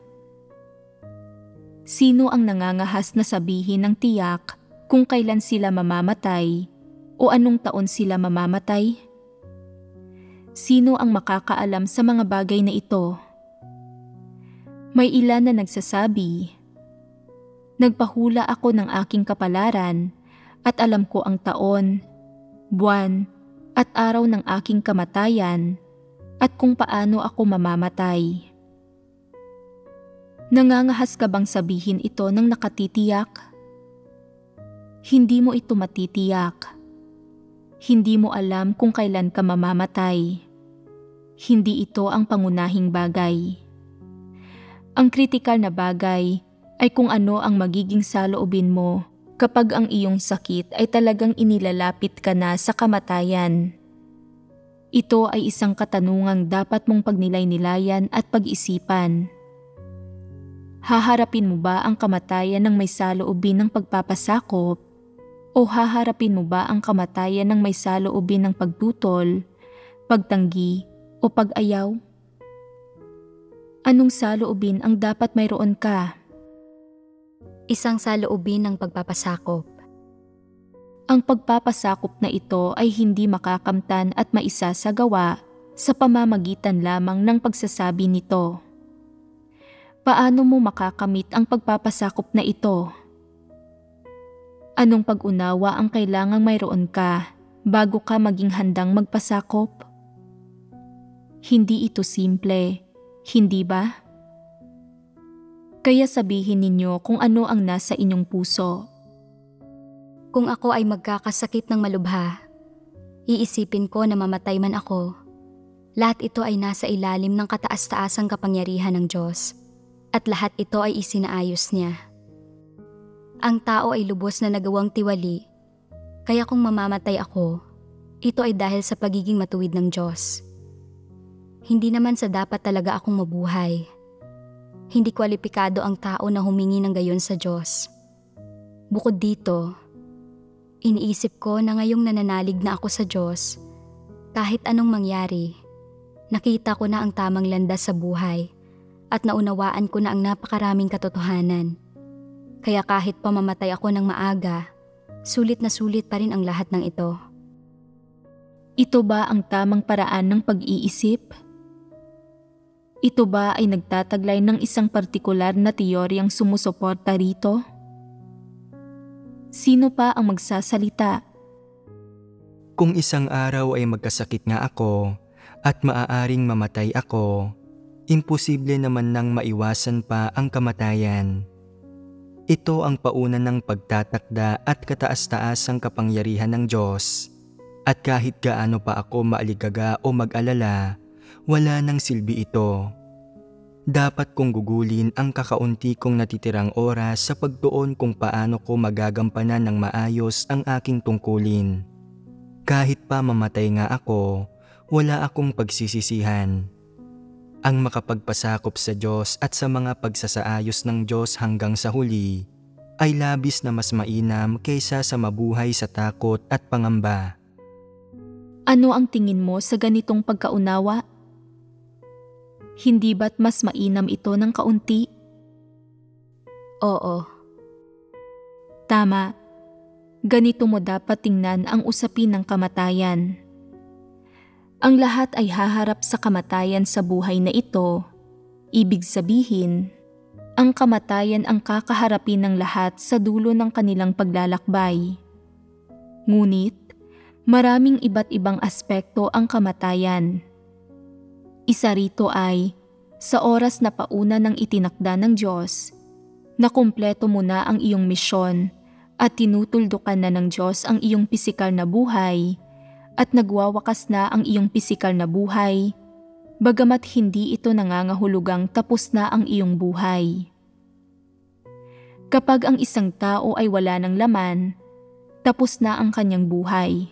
Sino ang nangangahas na sabihin ng tiyak kung kailan sila mamamatay o anong taon sila mamamatay? Sino ang makakaalam sa mga bagay na ito? May ilan na nagsasabi, "Nagpahula ako ng aking kapalaran at alam ko ang taon, buwan at araw ng aking kamatayan at kung paano ako mamamatay." Nangangahas ka bang sabihin ito ng nakatitiyak? Hindi mo ito matitiyak. Hindi mo alam kung kailan ka mamamatay. Hindi ito ang pangunahing bagay. Ang kritikal na bagay ay kung ano ang magiging saloobin mo kapag ang iyong sakit ay talagang inilalapit ka na sa kamatayan. Ito ay isang katanungang dapat mong pagnilay-nilayan at pag-isipan. Haharapin mo ba ang kamatayan ng may saloobin ng pagpapasakop? O haharapin mo ba ang kamatayan ng may saloobin ng pagtutol, pagtanggi o pag-ayaw? Anong saloobin ang dapat mayroon ka? Isang saloobin ng pagpapasakop. Ang pagpapasakop na ito ay hindi makakamtan at maisasagawa sa pamamagitan lamang ng pagsasabi nito. Paano mo makakamit ang pagpapasakop na ito? Anong pag-unawa ang kailangang mayroon ka bago ka maging handang magpasakop? Hindi ito simple, hindi ba? Kaya sabihin ninyo kung ano ang nasa inyong puso. Kung ako ay magkakasakit ng malubha, iisipin ko na mamatay man ako. Lahat ito ay nasa ilalim ng kataas-taasang kapangyarihan ng Diyos, at lahat ito ay isinaayos niya. Ang tao ay lubos na nagawang tiwali, kaya kung mamamatay ako, ito ay dahil sa pagiging matuwid ng Diyos. Hindi naman sa dapat talaga akong mabuhay. Hindi kwalipikado ang tao na humingi ng gayon sa Diyos. Bukod dito, iniisip ko na ngayong nananalig na ako sa Diyos, kahit anong mangyari, nakita ko na ang tamang landas sa buhay at naunawaan ko na ang napakaraming katotohanan. Kaya kahit pamamatay ako ng maaga, sulit na sulit pa rin ang lahat ng ito. Ito ba ang tamang paraan ng pag-iisip? Ito ba ay nagtataglay ng isang partikular na teoryang sumusuporta rito? Sino pa ang magsasalita? Kung isang araw ay magkasakit nga ako at maaaring mamatay ako, imposible naman nang maiwasan pa ang kamatayan. Ito ang pauna ng pagtatakda at kataas-taasang kapangyarihan ng Diyos. At kahit gaano pa ako maaligaga o mag-alala, wala nang silbi ito. Dapat kong gugulin ang kakaunti kong natitirang oras sa pagtuon kung paano ko magagampanan ng maayos ang aking tungkulin. Kahit pa mamatay nga ako, wala akong pagsisisihan. Ang makapagpasakop sa Diyos at sa mga pagsasaayos ng Diyos hanggang sa huli ay labis na mas mainam kaysa sa mabuhay sa takot at pangamba. Ano ang tingin mo sa ganitong pagkaunawa? Hindi ba't mas mainam ito ng kaunti? Oo. Tama. Ganito mo dapat tingnan ang usapin ng kamatayan. Ang lahat ay haharap sa kamatayan sa buhay na ito. Ibig sabihin, ang kamatayan ang kakaharapin ng lahat sa dulo ng kanilang paglalakbay. Ngunit, maraming iba't ibang aspekto ang kamatayan. Isa rito ay, sa oras na pauna ng itinakda ng Diyos, na kumpleto mo na ang iyong misyon at tinutuldukan na ng Diyos ang iyong pisikal na buhay at nagwawakas na ang iyong pisikal na buhay, bagamat hindi ito nangangahulugang tapos na ang iyong buhay. Kapag ang isang tao ay wala ng laman, tapos na ang kanyang buhay.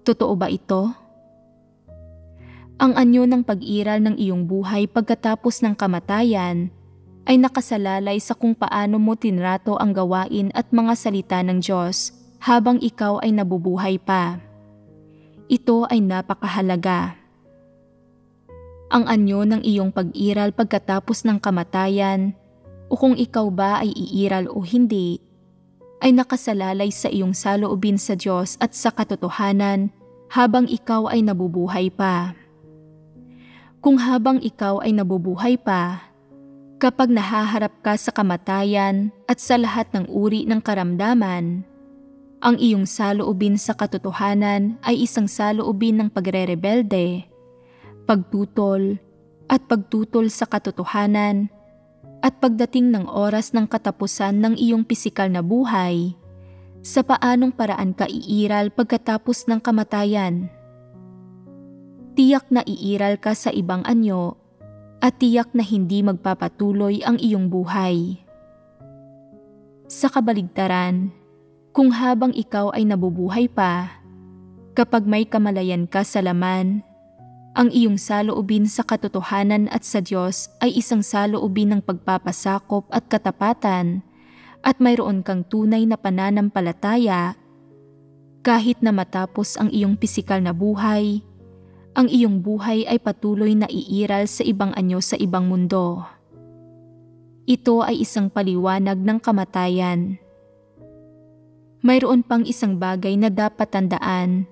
Totoo ba ito? Ang anyo ng pag-iral ng iyong buhay pagkatapos ng kamatayan ay nakasalalay sa kung paano mo tinrato ang gawain at mga salita ng Diyos habang ikaw ay nabubuhay pa. Ito ay napakahalaga. Ang anyo ng iyong pag-iral pagkatapos ng kamatayan o kung ikaw ba ay iiral o hindi ay nakasalalay sa iyong saloobin sa Diyos at sa katotohanan habang ikaw ay nabubuhay pa. Kung habang ikaw ay nabubuhay pa, kapag nahaharap ka sa kamatayan at sa lahat ng uri ng karamdaman, ang iyong saloobin sa katotohanan ay isang saloobin ng pagre-rebelde, pagtutol sa katotohanan, at pagdating ng oras ng katapusan ng iyong pisikal na buhay, sa paanong paraan ka iiral pagkatapos ng kamatayan. Tiyak na iiral ka sa ibang anyo at tiyak na hindi magpapatuloy ang iyong buhay. Sa kabaligtaran, kung habang ikaw ay nabubuhay pa, kapag may kamalayan ka sa laman, ang iyong saloobin sa katotohanan at sa Diyos ay isang saloobin ng pagpapasakop at katapatan at mayroon kang tunay na pananampalataya. Kahit na matapos ang iyong pisikal na buhay, ang iyong buhay ay patuloy na iiral sa ibang anyo sa ibang mundo. Ito ay isang paliwanag ng kamatayan. Mayroon pang isang bagay na dapat tandaan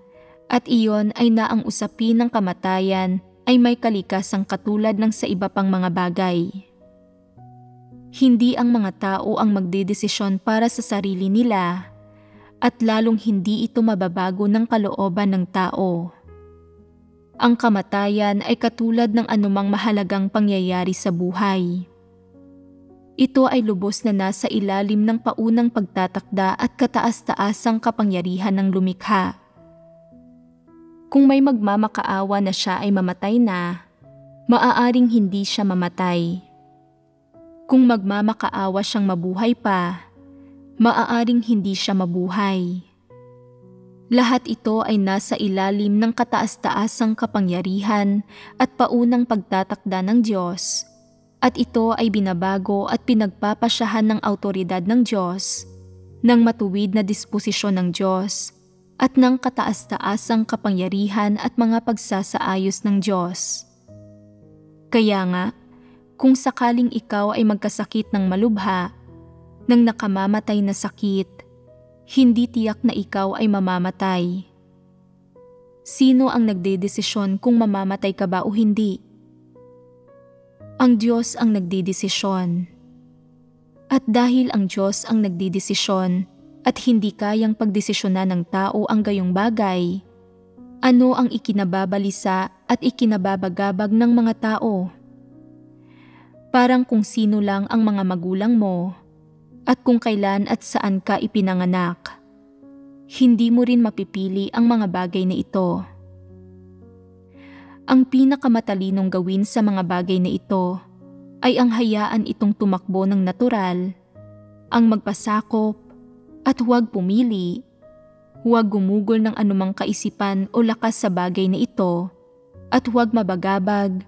at iyon ay na ang usapin ng kamatayan ay may kalikasang katulad ng sa iba pang mga bagay. Hindi ang mga tao ang magdedesisyon para sa sarili nila at lalong hindi ito mababago ng kalooban ng tao. Ang kamatayan ay katulad ng anumang mahalagang pangyayari sa buhay. Ito ay lubos na nasa ilalim ng paunang pagtatakda at kataas-taasang kapangyarihan ng lumikha. Kung may magmamakaawa na siya ay mamatay na, maaaring hindi siya mamatay. Kung magmamakaawa siyang mabuhay pa, maaaring hindi siya mabuhay. Lahat ito ay nasa ilalim ng kataas-taasang kapangyarihan at paunang pagtatakda ng Diyos, at ito ay binabago at pinagpapasyahan ng awtoridad ng Diyos, ng matuwid na disposisyon ng Diyos, at ng kataas-taasang kapangyarihan at mga pagsasaayos ng Diyos. Kaya nga, kung sakaling ikaw ay magkasakit ng malubha, ng nakamamatay na sakit, hindi tiyak na ikaw ay mamamatay. Sino ang nagdedesisyon kung mamamatay ka ba o hindi? Ang Diyos ang nagdedesisyon. At dahil ang Diyos ang nagdedesisyon at hindi kayang pagdesisyonan ng tao ang gayong bagay, ano ang ikinababalisa at ikinababagabag ng mga tao? Parang kung sino lang ang mga magulang mo at kung kailan at saan ka ipinanganak. Hindi mo rin mapipili ang mga bagay na ito. Ang pinakamatalinong gawin sa mga bagay na ito ay ang hayaan itong tumakbo ng natural, ang magpasakop at huwag pumili, huwag gumugol ng anumang kaisipan o lakas sa bagay na ito at huwag mabagabag,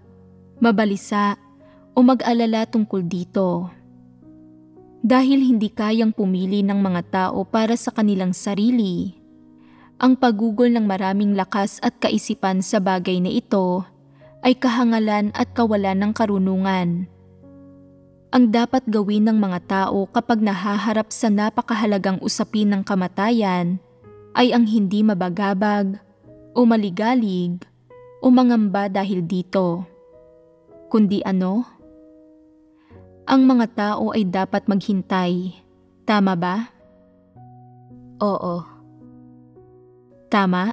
mabalisa o mag-alala tungkol dito. Dahil hindi kayang pumili ng mga tao para sa kanilang sarili, ang pagugol ng maraming lakas at kaisipan sa bagay na ito ay kahangalan at kawalan ng karunungan. Ang dapat gawin ng mga tao kapag nahaharap sa napakahalagang usapin ng kamatayan ay ang hindi mabagabag o maligalig o mangamba dahil dito. Kundi ano? Ang mga tao ay dapat maghintay. Tama ba? Oo. Tama?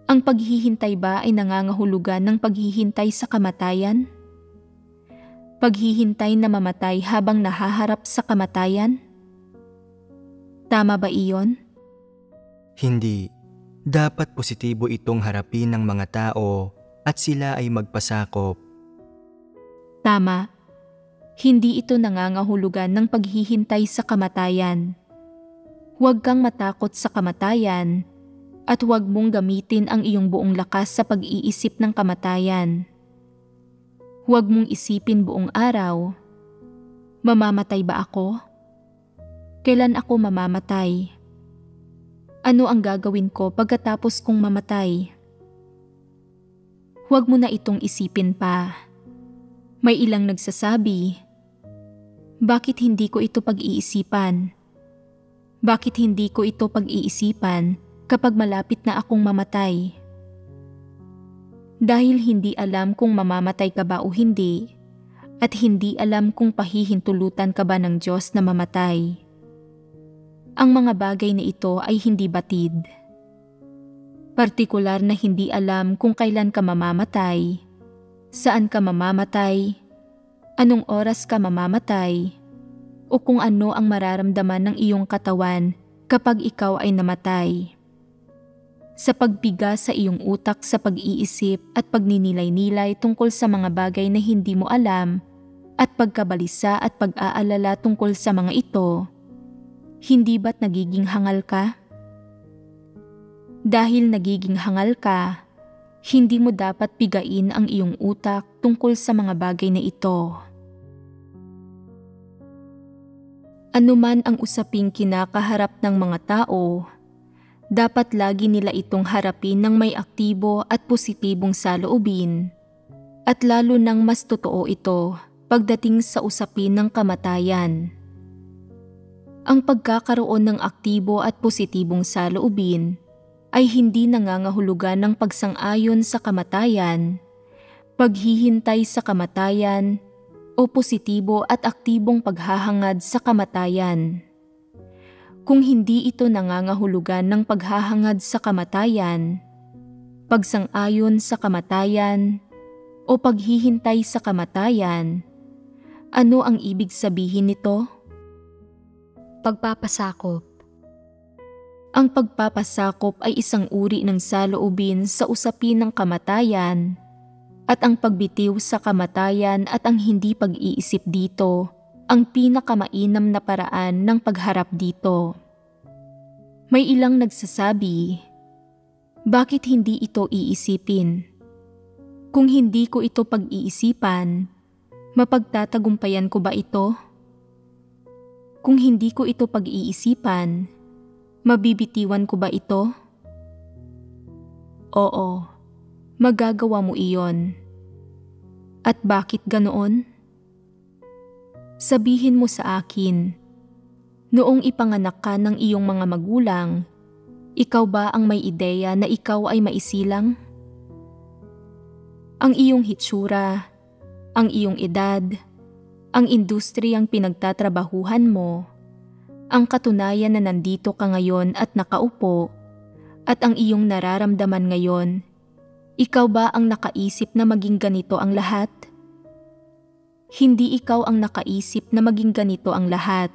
Ang paghihintay ba ay nangangahulugan ng paghihintay sa kamatayan? Paghihintay na mamatay habang nahaharap sa kamatayan? Tama ba iyon? Hindi. Dapat positibo itong harapin ng mga tao at sila ay magpasakop. Tama. Hindi ito nangangahulugan ng paghihintay sa kamatayan. Huwag kang matakot sa kamatayan at huwag mong gamitin ang iyong buong lakas sa pag-iisip ng kamatayan. Huwag mong isipin buong araw, mamamatay ba ako? Kailan ako mamamatay? Ano ang gagawin ko pagkatapos kong mamatay? Huwag mo na itong isipin pa. May ilang nagsasabi, bakit hindi ko ito pag-iisipan? Bakit hindi ko ito pag-iisipan kapag malapit na akong mamatay? Dahil hindi alam kung mamamatay ka ba o hindi, at hindi alam kung pahihintulutan ka ba ng Diyos na mamatay. Ang mga bagay na ito ay hindi batid. Partikular na hindi alam kung kailan ka mamamatay, saan ka mamamatay, anong oras ka mamamatay, o kung ano ang mararamdaman ng iyong katawan kapag ikaw ay namatay. Sa pagbiga sa iyong utak sa pag-iisip at pagninilay-nilay tungkol sa mga bagay na hindi mo alam at pagkabalisa at pag-aalala tungkol sa mga ito, hindi ba't nagiging hangal ka? Dahil nagiging hangal ka, hindi mo dapat pigain ang iyong utak tungkol sa mga bagay na ito. Anuman ang usaping kinakaharap ng mga tao, dapat lagi nila itong harapin ng may aktibo at positibong saloobin, at lalo nang mas totoo ito pagdating sa usapin ng kamatayan. Ang pagkakaroon ng aktibo at positibong saloobin ay hindi nangangahulugan ng pagsang-ayon sa kamatayan, paghihintay sa kamatayan, o positibo at aktibong paghahangad sa kamatayan. Kung hindi ito nangangahulugan ng paghahangad sa kamatayan, pagsang-ayon sa kamatayan, o paghihintay sa kamatayan, ano ang ibig sabihin nito? Pagpapasakop. Ang pagpapasakop ay isang uri ng saloobin sa usapin ng kamatayan, at ang pagbitiw sa kamatayan at ang hindi pag-iisip dito ang pinakamainam na paraan ng pagharap dito. May ilang nagsasabi, bakit hindi ito iisipin? Kung hindi ko ito pag-iisipan, mapagtatagumpayan ko ba ito? Kung hindi ko ito pag-iisipan, mabibitiwan ko ba ito? Oo. Magagawa mo iyon. At bakit ganoon? Sabihin mo sa akin, noong ipanganak ka ng iyong mga magulang, ikaw ba ang may ideya na ikaw ay maisilang? Ang iyong hitsura, ang iyong edad, ang industriyang pinagtatrabahuhan mo, ang katunayan na nandito ka ngayon at nakaupo, at ang iyong nararamdaman ngayon, ikaw ba ang nakaisip na maging ganito ang lahat? Hindi ikaw ang nakaisip na maging ganito ang lahat.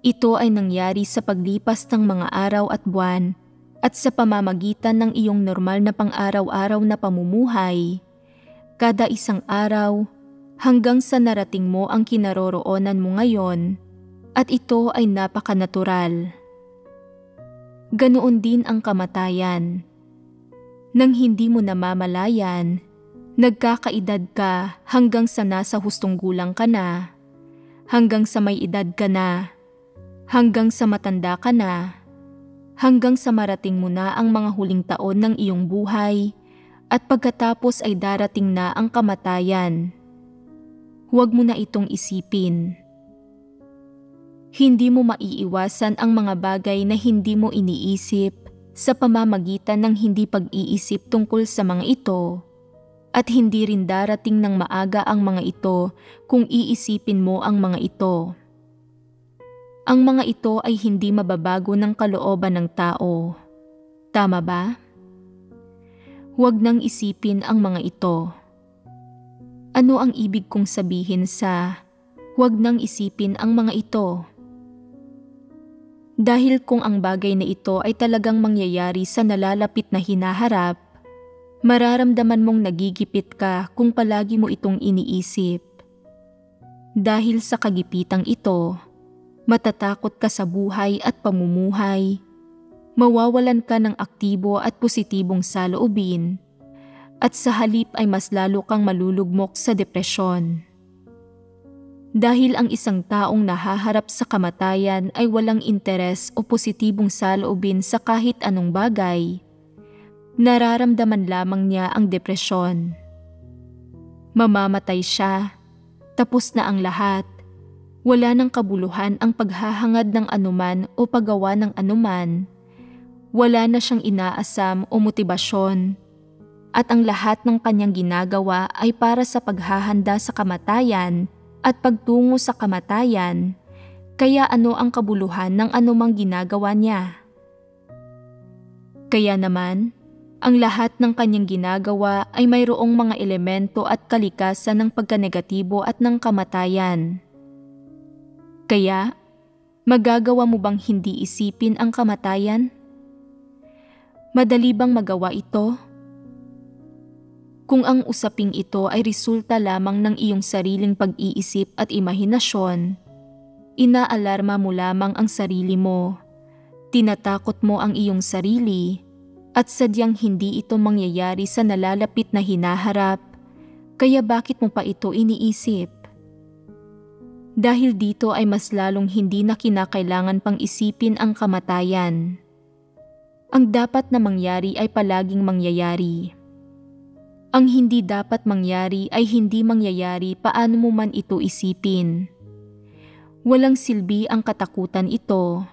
Ito ay nangyari sa paglipas ng mga araw at buwan at sa pamamagitan ng iyong normal na pang-araw-araw na pamumuhay. Kada isang araw hanggang sa narating mo ang kinaroroonan mo ngayon at ito ay napakanatural. Ganoon din ang kamatayan. Nang hindi mo namamalayan, nagkakaedad ka hanggang sa nasa hustong gulang ka na, hanggang sa may edad ka na, hanggang sa matanda ka na, hanggang sa marating mo na ang mga huling taon ng iyong buhay at pagkatapos ay darating na ang kamatayan. Huwag mo na itong isipin. Hindi mo maiiwasan ang mga bagay na hindi mo iniisip sa pamamagitan ng hindi pag-iisip tungkol sa mga ito, at hindi rin darating ng maaga ang mga ito kung iisipin mo ang mga ito. Ang mga ito ay hindi mababago ng kalooban ng tao. Tama ba? Huwag nang isipin ang mga ito. Ano ang ibig kong sabihin sa huwag nang isipin ang mga ito? Dahil kung ang bagay na ito ay talagang mangyayari sa nalalapit na hinaharap, mararamdaman mong nagigipit ka kung palagi mo itong iniisip. Dahil sa kagipitang ito, matatakot ka sa buhay at pamumuhay, mawawalan ka ng aktibo at positibong saloobin, at sa halip ay mas lalo kang malulugmok sa depresyon. Dahil ang isang taong nahaharap sa kamatayan ay walang interes o positibong saloobin sa kahit anong bagay, nararamdaman lamang niya ang depresyon. Mamamatay siya, tapos na ang lahat, wala ng kabuluhan ang paghahangad ng anuman o paggawa ng anuman, wala na siyang inaasam o motibasyon, at ang lahat ng kanyang ginagawa ay para sa paghahanda sa kamatayan at pagtungo sa kamatayan, kaya ano ang kabuluhan ng anumang ginagawa niya? Kaya naman, ang lahat ng kanyang ginagawa ay mayroong mga elemento at kalikasan ng pagkanegatibo at ng kamatayan. Kaya, magagawa mo bang hindi isipin ang kamatayan? Madali bang magawa ito? Kung ang usaping ito ay resulta lamang ng iyong sariling pag-iisip at imahinasyon, inaalarma mo lamang ang sarili mo, tinatakot mo ang iyong sarili, at sadyang hindi ito mangyayari sa nalalapit na hinaharap, kaya bakit mo pa ito iniisip? Dahil dito ay mas lalong hindi na kinakailangan pang isipin ang kamatayan. Ang dapat na mangyari ay palaging mangyayari. Ang hindi dapat mangyari ay hindi mangyayari paano mo man ito isipin. Walang silbi ang katakutan ito,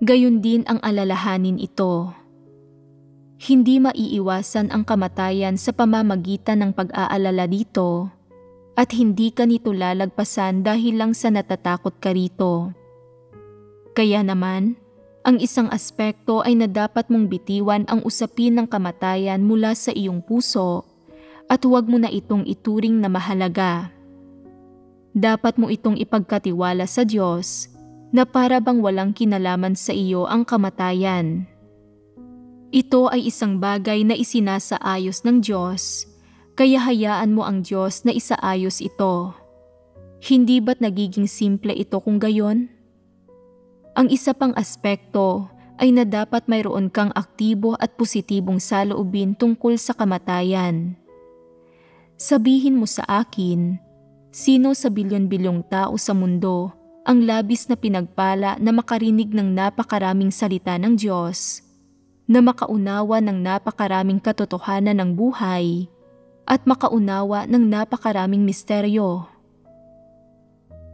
gayon din ang alalahanin ito. Hindi maiiwasan ang kamatayan sa pamamagitan ng pag-aalala dito, at hindi ka nito lalagpasan dahil lang sa natatakot ka rito. Kaya naman, ang isang aspekto ay na dapat mong bitiwan ang usapin ng kamatayan mula sa iyong puso, at huwag mo na itong ituring na mahalaga. Dapat mo itong ipagkatiwala sa Diyos na para bang walang kinalaman sa iyo ang kamatayan. Ito ay isang bagay na isinasaayos ng Diyos, kaya hayaan mo ang Diyos na isaayos ito. Hindi ba't nagiging simple ito kung gayon? Ang isa pang aspekto ay na dapat mayroon kang aktibo at positibong saloobin tungkol sa kamatayan. Sabihin mo sa akin, sino sa bilyon-bilyong tao sa mundo ang labis na pinagpala na makarinig ng napakaraming salita ng Diyos, na makaunawa ng napakaraming katotohanan ng buhay, at makaunawa ng napakaraming misteryo?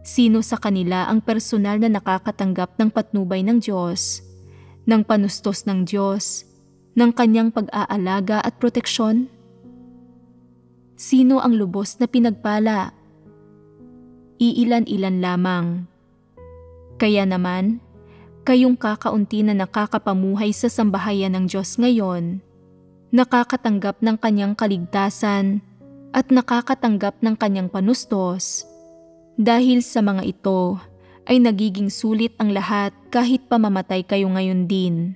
Sino sa kanila ang personal na nakakatanggap ng patnubay ng Diyos, ng panustos ng Diyos, ng kanyang pag-aalaga at proteksyon? Sino ang lubos na pinagpala? Iilan-ilan lamang. Kaya naman, kayong kakaunti na nakakapamuhay sa sambahayan ng Diyos ngayon, nakakatanggap ng kanyang kaligtasan at nakakatanggap ng kanyang panustos. Dahil sa mga ito ay nagiging sulit ang lahat kahit pamamatay kayo ngayon din.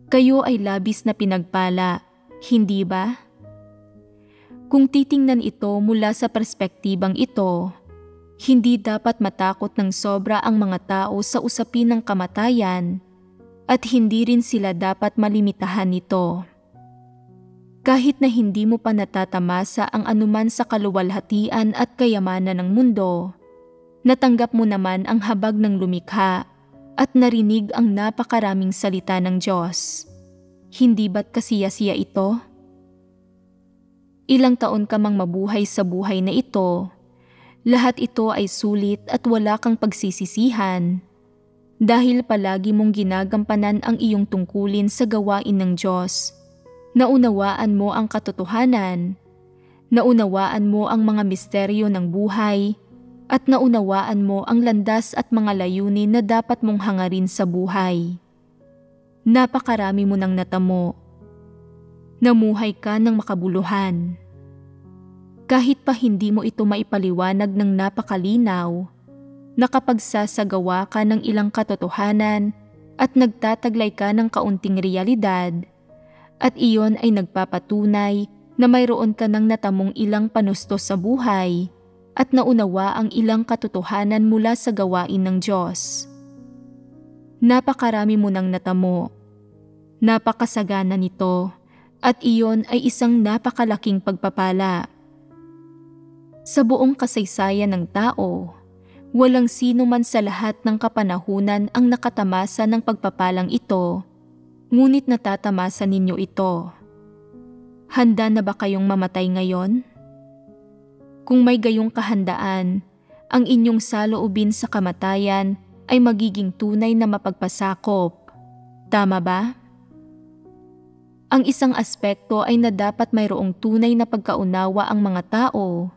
Kayo ay labis na pinagpala, hindi ba? Kung titingnan ito mula sa perspektibang ito, hindi dapat matakot ng sobra ang mga tao sa usapin ng kamatayan at hindi rin sila dapat malimitahan nito. Kahit na hindi mo pa natatamasa ang anuman sa kaluwalhatian at kayamanan ng mundo, natanggap mo naman ang habag ng lumikha at narinig ang napakaraming salita ng Diyos. Hindi ba't kasiya-siya ito? Ilang taon ka mang mabuhay sa buhay na ito, lahat ito ay sulit at wala kang pagsisisihan dahil palagi mong ginagampanan ang iyong tungkulin sa gawain ng Diyos. Naunawaan mo ang katotohanan, naunawaan mo ang mga misteryo ng buhay, at naunawaan mo ang landas at mga layunin na dapat mong hangarin sa buhay. Napakarami mo nang natamo. Namuhay ka ng makabuluhan. Kahit pa hindi mo ito maipaliwanag ng napakalinaw, nakapagsasagawa ka ng ilang katotohanan at nagtataglay ka ng kaunting realidad, at iyon ay nagpapatunay na mayroon ka ng natamong ilang panustos sa buhay at naunawa ang ilang katotohanan mula sa gawain ng Diyos. Napakarami mo nang natamo. Napakasagana nito at iyon ay isang napakalaking pagpapala. Sa buong kasaysayan ng tao, walang sino man sa lahat ng kapanahunan ang nakatamasa ng pagpapalang ito, ngunit natatamasa ninyo ito. Handa na ba kayong mamatay ngayon? Kung may gayong kahandaan, ang inyong saloobin sa kamatayan ay magiging tunay na mapagpasakop. Tama ba? Ang isang aspekto ay na dapat mayroong tunay na pagkaunawa ang mga tao.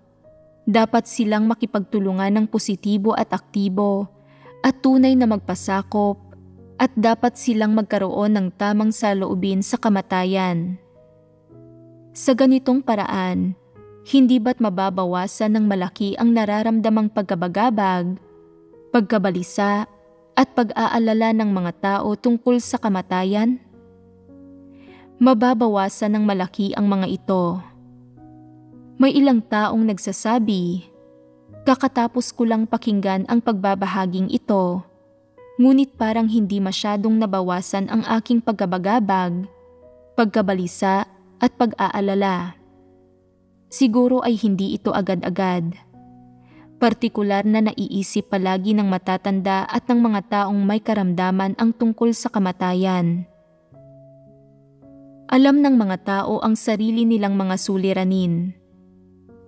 Dapat silang makipagtulungan ng positibo at aktibo at tunay na magpasakop at dapat silang magkaroon ng tamang saloobin sa kamatayan. Sa ganitong paraan, hindi ba't mababawasan ng malaki ang nararamdamang pagkabagabag, pagkabalisa at pag-aalala ng mga tao tungkol sa kamatayan? Mababawasan ng malaki ang mga ito. May ilang taong nagsasabi, kakatapos ko lang pakinggan ang pagbabahaging ito, ngunit parang hindi masyadong nabawasan ang aking pagkabagabag, pagkabalisa at pag-aalala. Siguro ay hindi ito agad-agad. Partikular na naiisip palagi ng matatanda at ng mga taong may karamdaman ang tungkol sa kamatayan. Alam ng mga tao ang sarili nilang mga suliranin.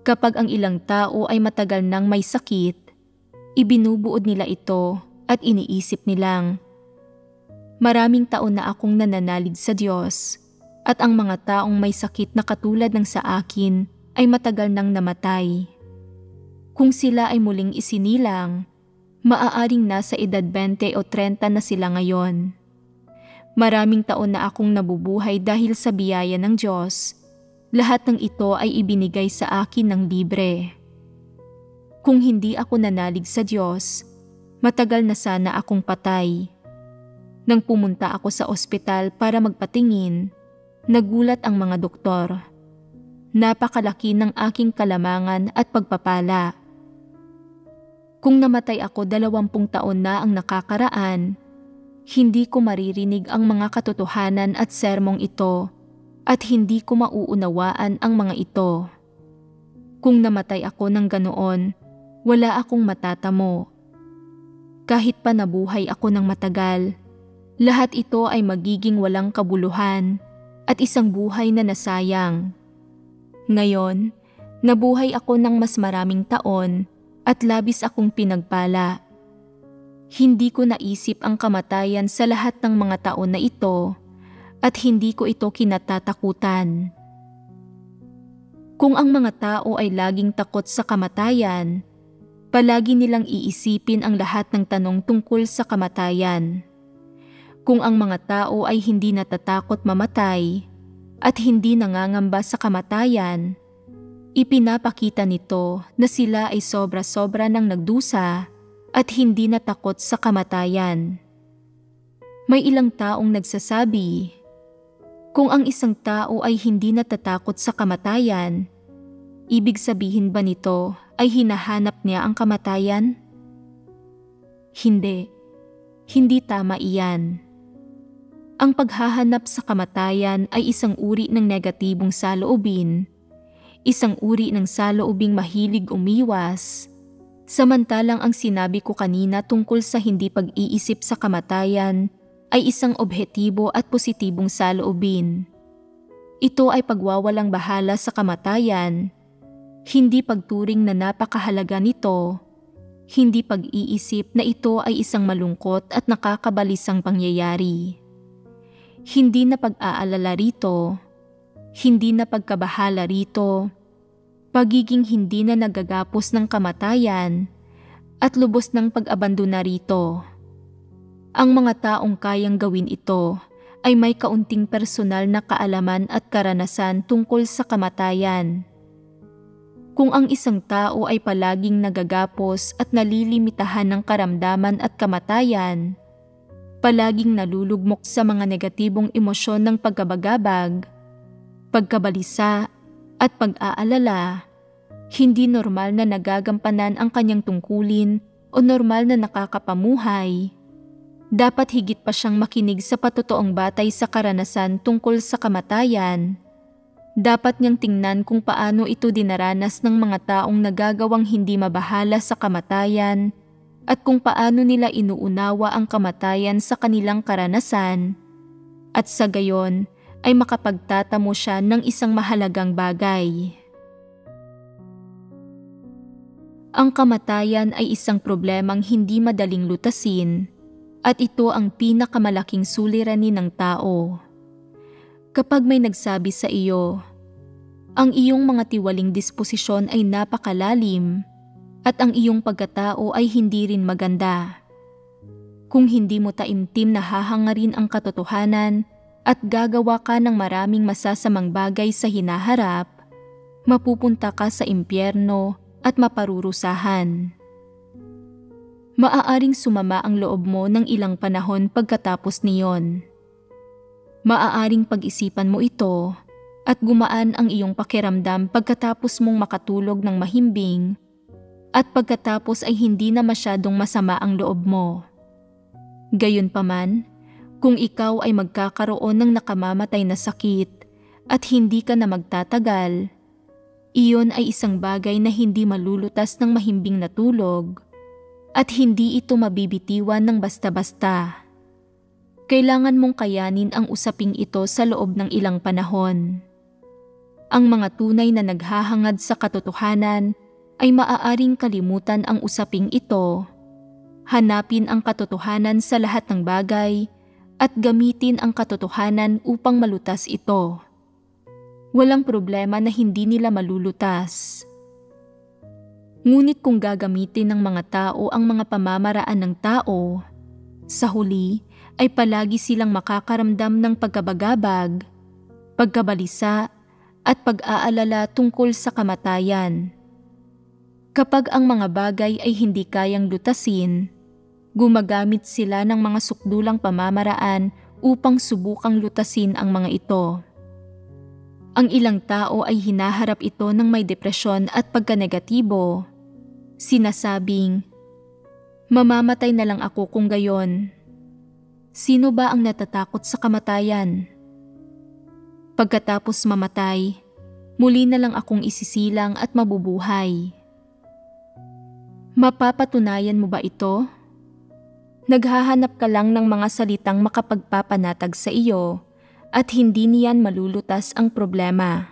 Kapag ang ilang tao ay matagal nang may sakit, ibinubuod nila ito at iniisip nilang, maraming taon na akong nananalig sa Diyos at ang mga taong may sakit na katulad ng sa akin ay matagal nang namatay. Kung sila ay muling isinilang, maaaring nasa edad 20 o 30 na sila ngayon. Maraming taon na akong nabubuhay dahil sa biyaya ng Diyos. Lahat ng ito ay ibinigay sa akin ng libre. Kung hindi ako nanalig sa Diyos, matagal na sana akong patay. Nang pumunta ako sa ospital para magpatingin, nagulat ang mga doktor. Napakalaki ng aking kalamangan at pagpapala. Kung namatay ako 20 taon na ang nakakaraan, hindi ko maririnig ang mga katotohanan at sermong ito at hindi ko mauunawaan ang mga ito. Kung namatay ako ng ganoon, wala akong matatamo. Kahit pa nabuhay ako ng matagal, lahat ito ay magiging walang kabuluhan at isang buhay na nasayang. Ngayon, nabuhay ako ng mas maraming taon at labis akong pinagpala. Hindi ko naisip ang kamatayan sa lahat ng mga taon na ito at hindi ko ito kinatatakutan. Kung ang mga tao ay laging takot sa kamatayan, palagi nilang iisipin ang lahat ng tanong tungkol sa kamatayan. Kung ang mga tao ay hindi natatakot mamatay at hindi nangangamba sa kamatayan, Ipinapakita nito na sila ay sobra-sobra ng nagdusa at hindi natakot sa kamatayan. May ilang taong nagsasabi, kung ang isang tao ay hindi natatakot sa kamatayan, ibig sabihin ba nito ay hinahanap niya ang kamatayan? Hindi. Hindi tama iyan. Ang paghahanap sa kamatayan ay isang uri ng negatibong saloobin, isang uri ng saloobing mahilig umiwas, samantalang ang sinabi ko kanina tungkol sa hindi pag-iisip sa kamatayan ay isang objektibo at positibong saloobin. Ito ay pagwawalang bahala sa kamatayan, hindi pagturing na napakahalaga nito, hindi pag-iisip na ito ay isang malungkot at nakakabalisang pangyayari. Hindi na pag-aalala rito, hindi na pagkabahala rito, pagiging hindi na nagagapos ng kamatayan, at lubos ng pag-abandona rito. Ang mga taong kayang gawin ito ay may kaunting personal na kaalaman at karanasan tungkol sa kamatayan. Kung ang isang tao ay palaging nagagapos at nalilimitahan ng karamdaman at kamatayan, palaging nalulugmok sa mga negatibong emosyon ng pagkabagabag, pagkabalisa at pag-aalala, hindi normal na nagagampanan ang kanyang tungkulin o normal na nakakapamuhay. Dapat higit pa siyang makinig sa patotoong batay sa karanasan tungkol sa kamatayan. Dapat niyang tingnan kung paano ito dinaranas ng mga taong nagagawang hindi mabahala sa kamatayan at kung paano nila inuunawa ang kamatayan sa kanilang karanasan, at sa gayon ay makapagtatamo siya ng isang mahalagang bagay. Ang kamatayan ay isang problemang hindi madaling lutasin, at ito ang pinakamalaking suliranin ng tao. Kapag may nagsabi sa iyo, ang iyong mga tiwaling disposisyon ay napakalalim at ang iyong pagkatao ay hindi rin maganda. Kung hindi mo taimtim na hahangarin ang katotohanan at gagawa ka ng maraming masasamang bagay sa hinaharap, mapupunta ka sa impyerno at maparurusahan. Maaaring sumama ang loob mo ng ilang panahon pagkatapos niyon. Maaaring pag-isipan mo ito at gumaan ang iyong pakiramdam pagkatapos mong makatulog ng mahimbing at pagkatapos ay hindi na masyadong masama ang loob mo. Gayunpaman, kung ikaw ay magkakaroon ng nakamamatay na sakit at hindi ka na magtatagal, iyon ay isang bagay na hindi malulutas ng mahimbing na tulog at hindi ito mabibitiwan ng basta-basta. Kailangan mong kayanin ang usaping ito sa loob ng ilang panahon. Ang mga tunay na naghahangad sa katotohanan ay maaaring kalimutan ang usaping ito, hanapin ang katotohanan sa lahat ng bagay at gamitin ang katotohanan upang malutas ito. Walang problema na hindi nila malulutas. Ngunit kung gagamitin ng mga tao ang mga pamamaraan ng tao, sa huli ay palagi silang makakaramdam ng pagkabagabag, pagkabalisa at pag-aalala tungkol sa kamatayan. Kapag ang mga bagay ay hindi kayang lutasin, gumagamit sila ng mga sukdulang pamamaraan upang subukang lutasin ang mga ito. Ang ilang tao ay hinaharap ito ng may depresyon at pagkanegatibo. Sinasabing, mamamatay na lang ako kung gayon. Sino ba ang natatakot sa kamatayan? Pagkatapos mamatay, muli na lang akong isisilang at mabubuhay. Mapapatunayan mo ba ito? Naghahanap ka lang ng mga salitang makapagpapanatag sa iyo at hindi niyan malulutas ang problema.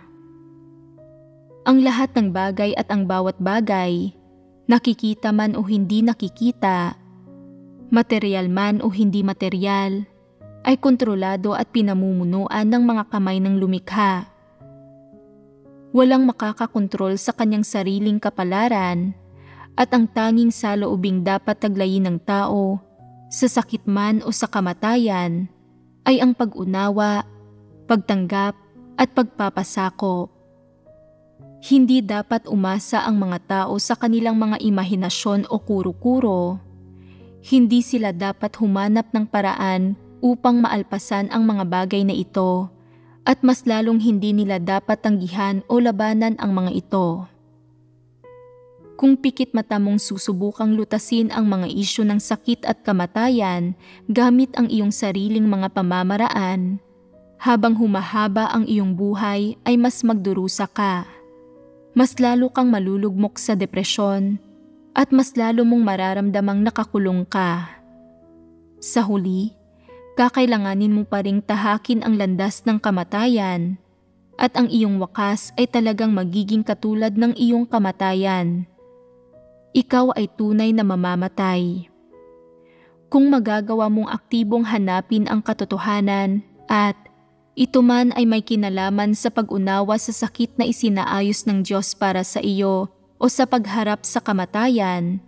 Ang lahat ng bagay at ang bawat bagay, nakikita man o hindi nakikita, material man o hindi material, ay kontrolado at pinamumunuan ng mga kamay ng lumikha. Walang makakakontrol sa kanyang sariling kapalaran at ang tanging saloobing dapat taglayin ng tao, sa sakit man o sa kamatayan, ay ang pag-unawa, pagtanggap at pagpapasakop. Hindi dapat umasa ang mga tao sa kanilang mga imahinasyon o kuro-kuro. Hindi sila dapat humanap ng paraan upang maalpasan ang mga bagay na ito, at mas lalong hindi nila dapat tanggihan o labanan ang mga ito. Kung pikit mata mong susubukang lutasin ang mga isyu ng sakit at kamatayan gamit ang iyong sariling mga pamamaraan, habang humahaba ang iyong buhay ay mas magdurusa ka. Mas lalo kang malulugmok sa depresyon at mas lalo mong mararamdamang nakakulong ka. Sa huli, kakailanganin mo pa ring tahakin ang landas ng kamatayan at ang iyong wakas ay talagang magiging katulad ng iyong kamatayan. Ikaw ay tunay na mamamatay. Kung magagawa mong aktibong hanapin ang katotohanan at ito man ay may kinalaman sa pag-unawa sa sakit na isinaayos ng Diyos para sa iyo o sa pagharap sa kamatayan,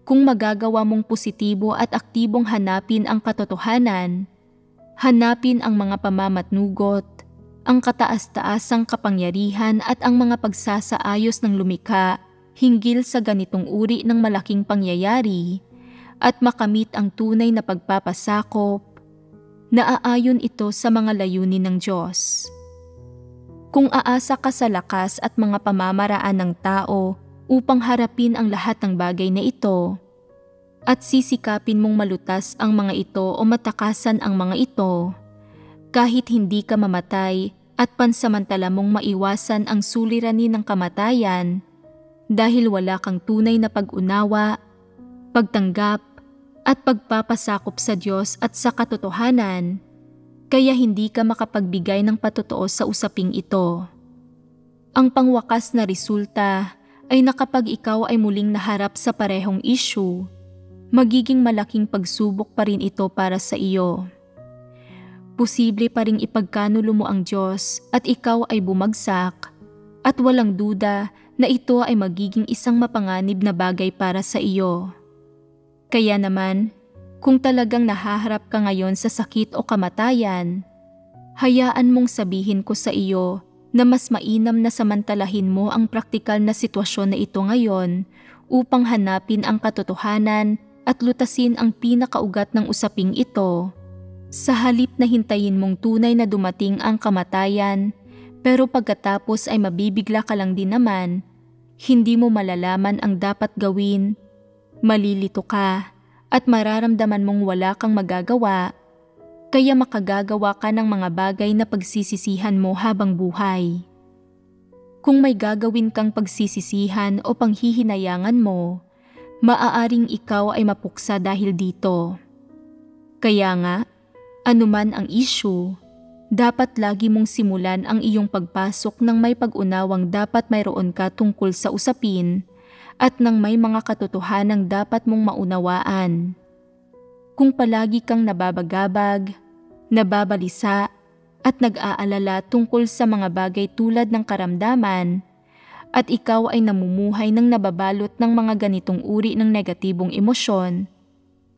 kung magagawa mong positibo at aktibong hanapin ang katotohanan, hanapin ang mga pamamatnugot, ang kataas-taasang kapangyarihan at ang mga pagsasaayos ng lumikha hinggil sa ganitong uri ng malaking pangyayari at makamit ang tunay na pagpapasakop, naaayon ito sa mga layunin ng Diyos. Kung aasa ka sa lakas at mga pamamaraan ng tao upang harapin ang lahat ng bagay na ito, at sisikapin mong malutas ang mga ito o matakasan ang mga ito, kahit hindi ka mamatay at pansamantala mong maiwasan ang suliranin ng kamatayan, dahil wala kang tunay na pag-unawa, pagtanggap, at pagpapasakop sa Diyos at sa katotohanan, kaya hindi ka makapagbigay ng patotoo sa usaping ito. Ang pangwakas na resulta ay na kapag ikaw ay muling naharap sa parehong issue, magiging malaking pagsubok pa rin ito para sa iyo. Posible pa ring ipagkanulo mo ang Diyos at ikaw ay bumagsak, at walang duda na ito ay magiging isang mapanganib na bagay para sa iyo. Kaya naman, kung talagang nahaharap ka ngayon sa sakit o kamatayan, hayaan mong sabihin ko sa iyo na mas mainam na samantalahin mo ang praktikal na sitwasyon na ito ngayon upang hanapin ang katotohanan at lutasin ang pinakaugat ng usaping ito, sa halip na hintayin mong tunay na dumating ang kamatayan, pero pagkatapos ay mabibigla ka lang din naman, hindi mo malalaman ang dapat gawin, malilito ka, at mararamdaman mong wala kang magagawa, kaya makagagawa ka ng mga bagay na pagsisisihan mo habang buhay. Kung may gagawin kang pagsisisihan o panghihinayangan mo, maaaring ikaw ay mapuksa dahil dito. Kaya nga, anuman ang issue, dapat lagi mong simulan ang iyong pagpasok ng may pag-unawang dapat mayroon ka tungkol sa usapin at ng may mga katotohanang dapat mong maunawaan. Kung palagi kang nababagabag, nababalisa at nag-aalala tungkol sa mga bagay tulad ng karamdaman at ikaw ay namumuhay ng nababalot ng mga ganitong uri ng negatibong emosyon,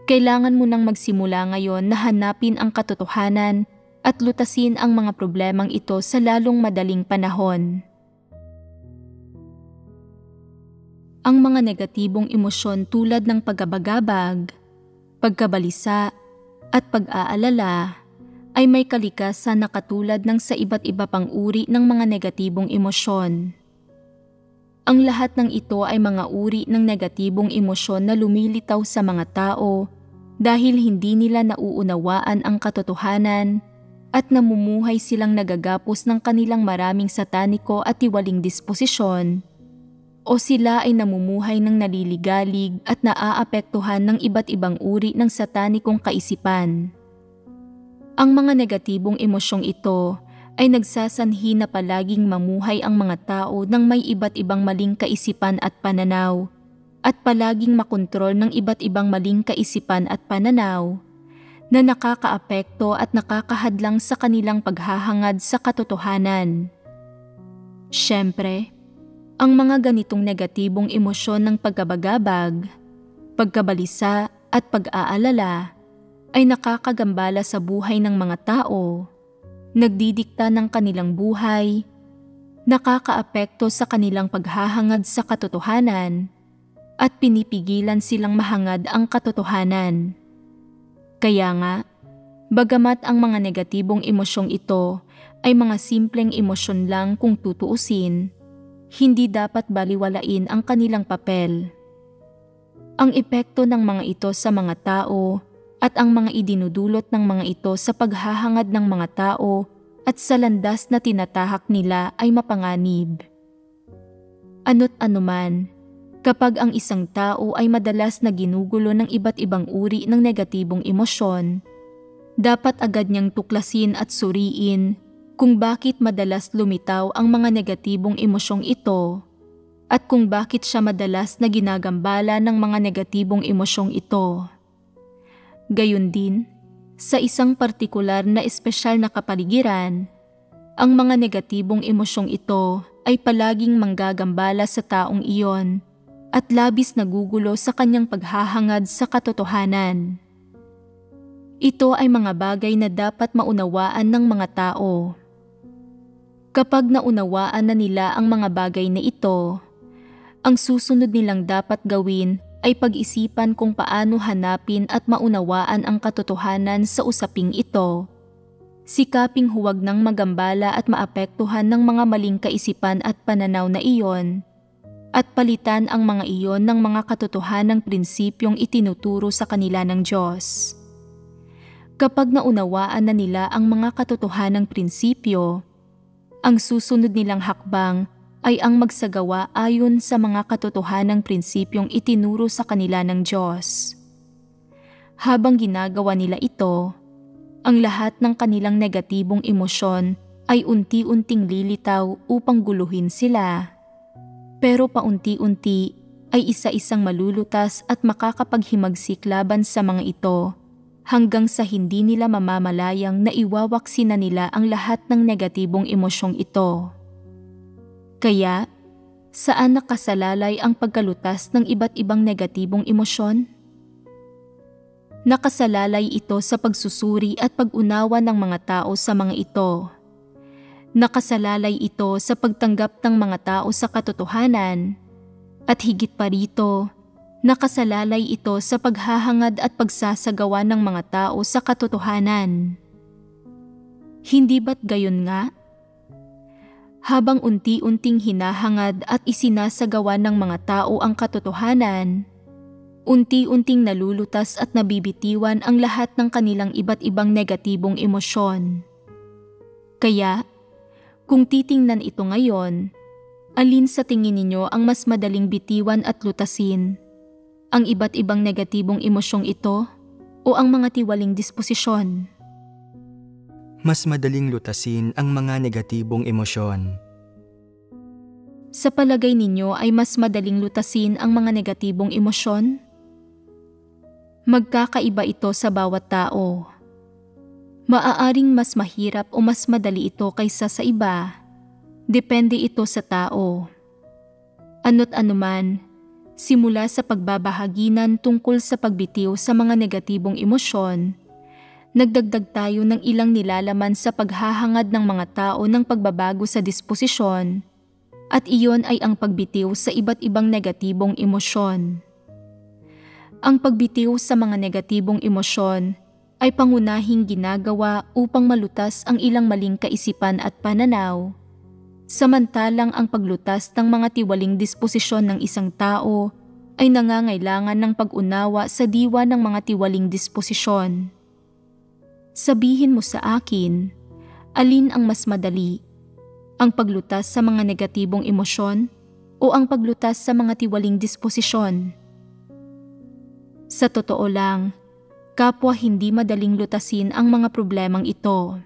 kailangan mo nang magsimula ngayon na hanapin ang katotohanan at lutasin ang mga problemang ito sa lalong madaling panahon. Ang mga negatibong emosyon tulad ng pagabagabag, pagkabalisa, at pag-aalala ay may kalikasan na katulad ng sa iba't iba pang uri ng mga negatibong emosyon. Ang lahat ng ito ay mga uri ng negatibong emosyon na lumilitaw sa mga tao dahil hindi nila nauunawaan ang katotohanan at namumuhay silang nagagapos ng kanilang maraming sataniko at tiwaling disposisyon, o sila ay namumuhay ng naliligalig at naaapektuhan ng iba't ibang uri ng satanikong kaisipan. Ang mga negatibong emosyong ito ay nagsasanhi na palaging mamuhay ang mga tao ng may iba't ibang maling kaisipan at pananaw, at palaging makontrol ng iba't ibang maling kaisipan at pananaw na nakakaapekto at nakakahadlang sa kanilang paghahangad sa katotohanan. Siyempre, ang mga ganitong negatibong emosyon ng pagkabagabag, pagkabalisa at pag-aalala ay nakakagambala sa buhay ng mga tao, nagdidikta ng kanilang buhay, nakakaapekto sa kanilang paghahangad sa katotohanan at pinipigilan silang mahangad ang katotohanan. Kaya nga, bagamat ang mga negatibong emosyong ito ay mga simpleng emosyon lang kung tutuusin, hindi dapat baliwalain ang kanilang papel. Ang epekto ng mga ito sa mga tao at ang mga idinudulot ng mga ito sa paghahangad ng mga tao at sa landas na tinatahak nila ay mapanganib. Ano't anuman, kapag ang isang tao ay madalas na ginugulo ng iba't ibang uri ng negatibong emosyon, dapat agad niyang tuklasin at suriin kung bakit madalas lumitaw ang mga negatibong emosyong ito at kung bakit siya madalas na ginagambala ng mga negatibong emosyong ito. Gayon din, sa isang partikular na espesyal na kapaligiran, ang mga negatibong emosyong ito ay palaging manggagambala sa taong iyon at labis nagugulo sa kanyang paghahangad sa katotohanan. Ito ay mga bagay na dapat maunawaan ng mga tao. Kapag naunawaan na nila ang mga bagay na ito, ang susunod nilang dapat gawin ay pag-isipan kung paano hanapin at maunawaan ang katotohanan sa usaping ito. Sikaping huwag nang magambala at maapektuhan ng mga maling kaisipan at pananaw na iyon, at palitan ang mga iyon ng mga katotohanang prinsipyong itinuturo sa kanila ng Diyos. Kapag naunawaan na nila ang mga katotohanang prinsipyo, ang susunod nilang hakbang ay ang magsagawa ayon sa mga katotohanang prinsipyong itinuro sa kanila ng Diyos. Habang ginagawa nila ito, ang lahat ng kanilang negatibong emosyon ay unti-unting lilitaw upang guluhin sila. Pero paunti-unti ay isa-isang malulutas at makakapaghimagsik laban sa mga ito hanggang sa hindi nila mamamalayang na iwawaksin na nila ang lahat ng negatibong emosyong ito. Kaya, saan nakasalalay ang pagkalutas ng iba't ibang negatibong emosyon? Nakasalalay ito sa pagsusuri at pag-unawa ng mga tao sa mga ito. Nakasalalay ito sa pagtanggap ng mga tao sa katotohanan. At higit pa rito, nakasalalay ito sa paghahangad at pagsasagawa ng mga tao sa katotohanan. Hindi ba't gayon nga? Habang unti-unting hinahangad at isinasagawa ng mga tao ang katotohanan, unti-unting nalulutas at nabibitiwan ang lahat ng kanilang iba't ibang negatibong emosyon. Kaya, kung titingnan ito ngayon, alin sa tingin ninyo ang mas madaling bitiwan at lutasin? Ang iba't ibang negatibong emosyong ito o ang mga tiwaling disposisyon? Mas madaling lutasin ang mga negatibong emosyon. Sa palagay ninyo ay mas madaling lutasin ang mga negatibong emosyon? Magkakaiba ito sa bawat tao. Maaaring mas mahirap o mas madali ito kaysa sa iba. Depende ito sa tao. Ano't anuman, simula sa pagbabahaginan tungkol sa pagbitiw sa mga negatibong emosyon, nagdagdag tayo ng ilang nilalaman sa paghahangad ng mga tao ng pagbabago sa disposisyon, at iyon ay ang pagbitiw sa iba't ibang negatibong emosyon. Ang pagbitiw sa mga negatibong emosyon ay pangunahing ginagawa upang malutas ang ilang maling kaisipan at pananaw, samantalang ang paglutas ng mga tiwaling disposisyon ng isang tao ay nangangailangan ng pag-unawa sa diwa ng mga tiwaling disposisyon. Sabihin mo sa akin, alin ang mas madali? Ang paglutas sa mga negatibong emosyon o ang paglutas sa mga tiwaling disposisyon? Sa totoo lang, kapwa hindi madaling lutasin ang mga problemang ito.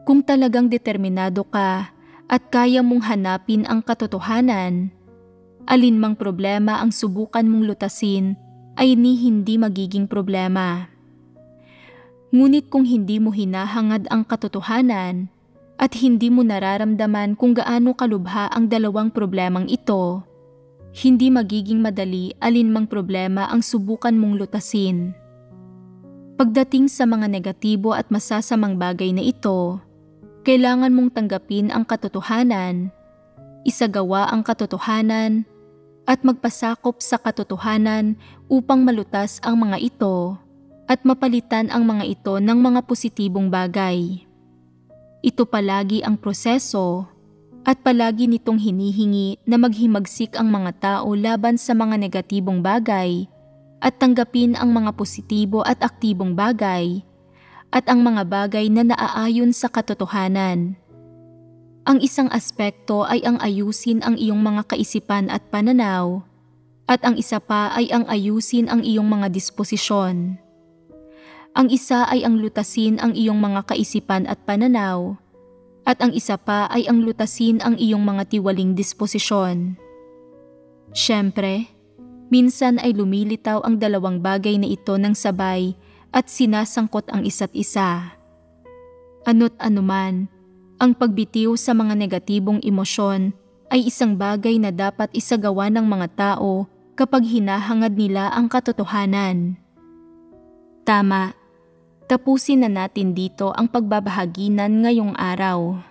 Kung talagang determinado ka at kaya mong hanapin ang katotohanan, alinmang problema ang subukan mong lutasin ay hindi magiging problema. Ngunit kung hindi mo hinahangad ang katotohanan at hindi mo nararamdaman kung gaano kalubha ang dalawang problemang ito, hindi magiging madali alinmang problema ang subukan mong lutasin. Pagdating sa mga negatibo at masasamang bagay na ito, Kailangan mong tanggapin ang katotohanan, isagawa ang katotohanan, at magpasakop sa katotohanan upang malutas ang mga ito at mapalitan ang mga ito ng mga positibong bagay. Ito palagi ang proseso at palagi nitong hinihingi na maghimagsik ang mga tao laban sa mga negatibong bagay at tanggapin ang mga positibo at aktibong bagay at ang mga bagay na naaayon sa katotohanan. Ang isang aspekto ay ang ayusin ang iyong mga kaisipan at pananaw, at ang isa pa ay ang ayusin ang iyong mga disposisyon. Ang isa ay ang lutasin ang iyong mga kaisipan at pananaw, at ang isa pa ay ang lutasin ang iyong mga tiwaling disposisyon. Siyempre, minsan ay lumilitaw ang dalawang bagay na ito ng sabay at sinasangkot ang isa't isa. Ano't anuman, ang pagbitiw sa mga negatibong emosyon ay isang bagay na dapat isagawa ng mga tao kapag hinahangad nila ang katotohanan. Tama, tapusin na natin dito ang pagbabahaginan ngayong araw.